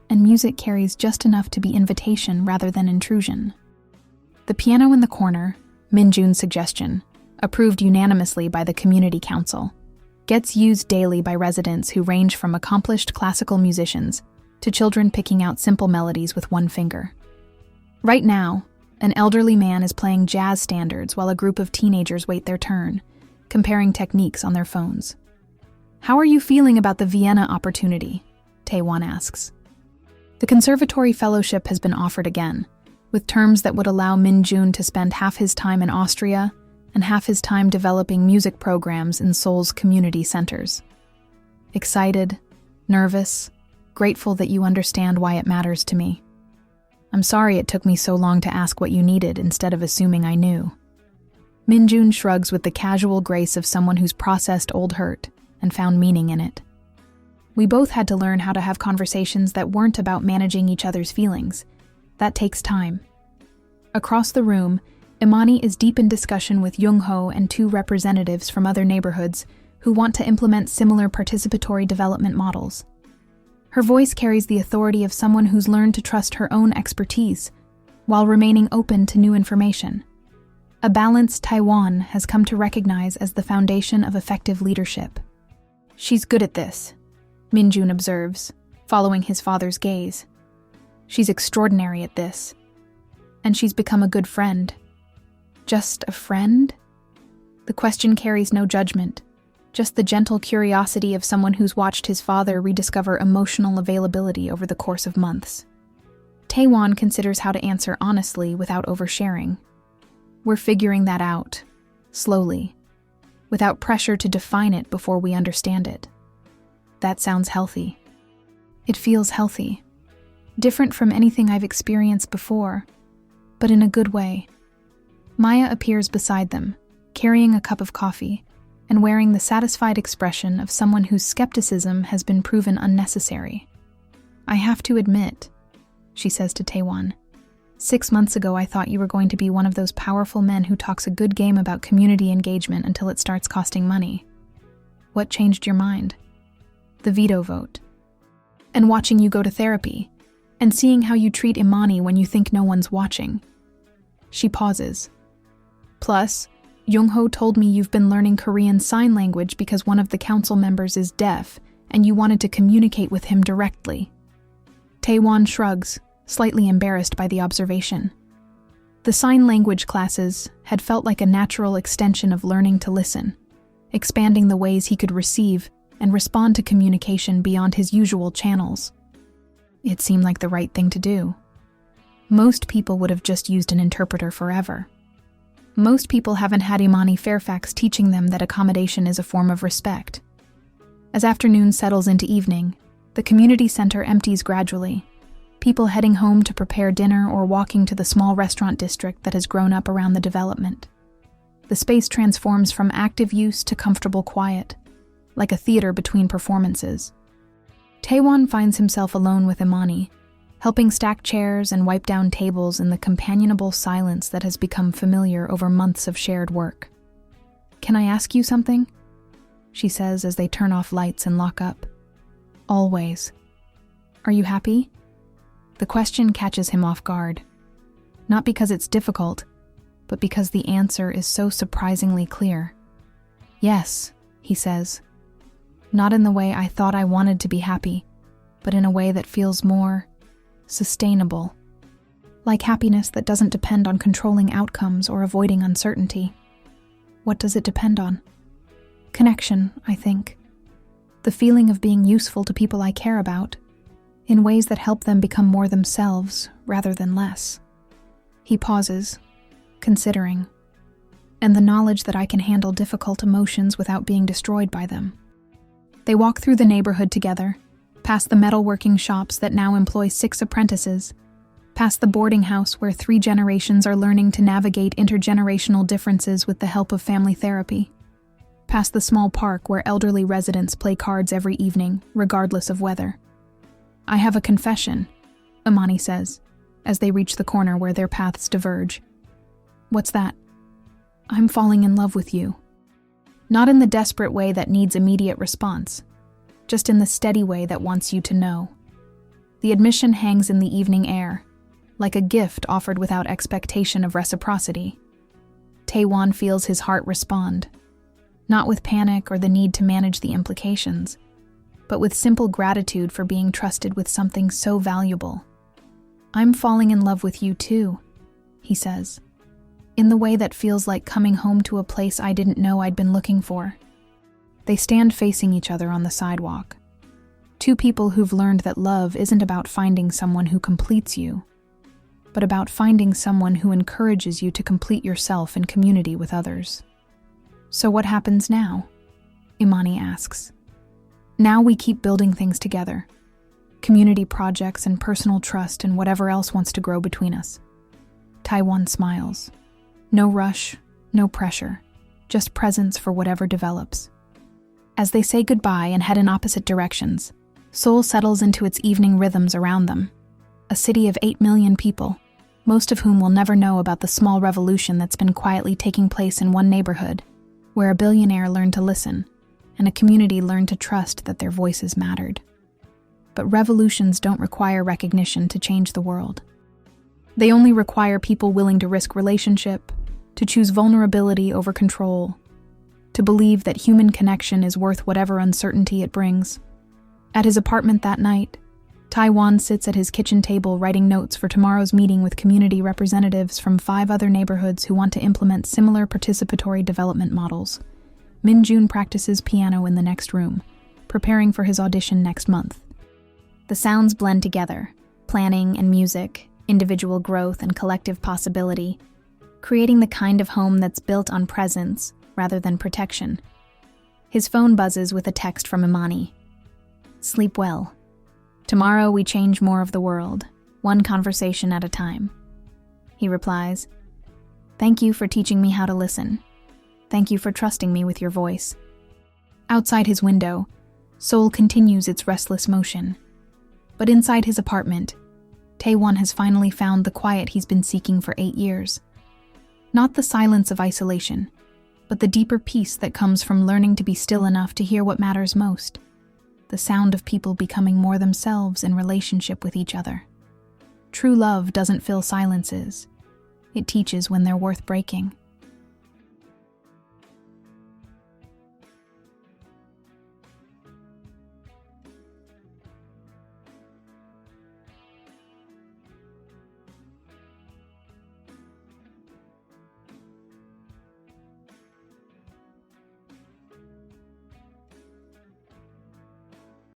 and music carries just enough to be invitation rather than intrusion. The piano in the corner, Min-jun's suggestion, approved unanimously by the community council, gets used daily by residents who range from accomplished classical musicians to children picking out simple melodies with one finger. Right now, an elderly man is playing jazz standards while a group of teenagers wait their turn, comparing techniques on their phones. How are you feeling about the Vienna opportunity? Taewon asks. The conservatory fellowship has been offered again, with terms that would allow Min-jun to spend half his time in Austria and half his time developing music programs in Seoul's community centers. Excited, nervous, grateful that you understand why it matters to me. I'm sorry it took me so long to ask what you needed instead of assuming I knew. Min-jun shrugs with the casual grace of someone who's processed old hurt and found meaning in it. We both had to learn how to have conversations that weren't about managing each other's feelings. That takes time. Across the room, Imani is deep in discussion with Jung-ho and 2 representatives from other neighborhoods who want to implement similar participatory development models. Her voice carries the authority of someone who's learned to trust her own expertise while remaining open to new information. A balance Taewon has come to recognize as the foundation of effective leadership. She's good at this, Min-jun observes, following his father's gaze. She's extraordinary at this. And she's become a good friend. Just a friend? The question carries no judgment, just the gentle curiosity of someone who's watched his father rediscover emotional availability over the course of months. Taewon considers how to answer honestly without oversharing. We're figuring that out, slowly, without pressure to define it before we understand it. That sounds healthy. It feels healthy. Different from anything I've experienced before, but in a good way. Maya appears beside them, carrying a cup of coffee, and wearing the satisfied expression of someone whose skepticism has been proven unnecessary. I have to admit, she says to Taewon. 6 months ago, I thought you were going to be one of those powerful men who talks a good game about community engagement until it starts costing money. What changed your mind? The veto vote. And watching you go to therapy, and seeing how you treat Imani when you think no one's watching. She pauses. Plus, Young-ho told me you've been learning Korean Sign Language because one of the council members is deaf, and you wanted to communicate with him directly. Taewon shrugs, slightly embarrassed by the observation. The sign language classes had felt like a natural extension of learning to listen, expanding the ways he could receive and respond to communication beyond his usual channels. It seemed like the right thing to do. Most people would have just used an interpreter forever. Most people haven't had Imani Fairfax teaching them that accommodation is a form of respect. As afternoon settles into evening, the community center empties gradually, people heading home to prepare dinner or walking to the small restaurant district that has grown up around the development. The space transforms from active use to comfortable quiet, like a theater between performances. Taewon finds himself alone with Imani, helping stack chairs and wipe down tables in the companionable silence that has become familiar over months of shared work. "Can I ask you something?" she says as they turn off lights and lock up. "Always. Are you happy?" The question catches him off guard. Not because it's difficult, but because the answer is so surprisingly clear. "Yes," he says. "Not in the way I thought I wanted to be happy, but in a way that feels more sustainable. Like happiness that doesn't depend on controlling outcomes or avoiding uncertainty." What does it depend on? Connection, I think. The feeling of being useful to people I care about, in ways that help them become more themselves rather than less. He pauses, considering, and the knowledge that I can handle difficult emotions without being destroyed by them. They walk through the neighborhood together, past the metalworking shops that now employ 6 apprentices, past the boarding house where 3 generations are learning to navigate intergenerational differences with the help of family therapy, past the small park where elderly residents play cards every evening, regardless of weather. "I have a confession," Imani says, as they reach the corner where their paths diverge. "What's that?" "I'm falling in love with you." Not in the desperate way that needs immediate response, just in the steady way that wants you to know. The admission hangs in the evening air, like a gift offered without expectation of reciprocity. Taewon feels his heart respond, not with panic or the need to manage the implications, but with simple gratitude for being trusted with something so valuable. "I'm falling in love with you too," he says, in the way that feels like coming home to a place I didn't know I'd been looking for. They stand facing each other on the sidewalk. 2 people who've learned that love isn't about finding someone who completes you, but about finding someone who encourages you to complete yourself in community with others. "So what happens now?" Imani asks. "Now we keep building things together. Community projects and personal trust and whatever else wants to grow between us." Taewon smiles. No rush, no pressure, just presence for whatever develops. As they say goodbye and head in opposite directions, Seoul settles into its evening rhythms around them. A city of 8 million people, most of whom will never know about the small revolution that's been quietly taking place in one neighborhood, where a billionaire learned to listen, and a community learned to trust that their voices mattered. But revolutions don't require recognition to change the world. They only require people willing to risk relationship, to choose vulnerability over control, to believe that human connection is worth whatever uncertainty it brings. At his apartment that night, Taewon sits at his kitchen table writing notes for tomorrow's meeting with community representatives from 5 other neighborhoods who want to implement similar participatory development models. Min-jun practices piano in the next room, preparing for his audition next month. The sounds blend together, planning and music, individual growth and collective possibility, creating the kind of home that's built on presence rather than protection. His phone buzzes with a text from Imani. "Sleep well. Tomorrow we change more of the world, one conversation at a time." He replies, "Thank you for teaching me how to listen. Thank you for trusting me with your voice." Outside his window, Seoul continues its restless motion. But inside his apartment, Taewon has finally found the quiet he's been seeking for 8 years. Not the silence of isolation, but the deeper peace that comes from learning to be still enough to hear what matters most. The sound of people becoming more themselves in relationship with each other. True love doesn't fill silences. It teaches when they're worth breaking.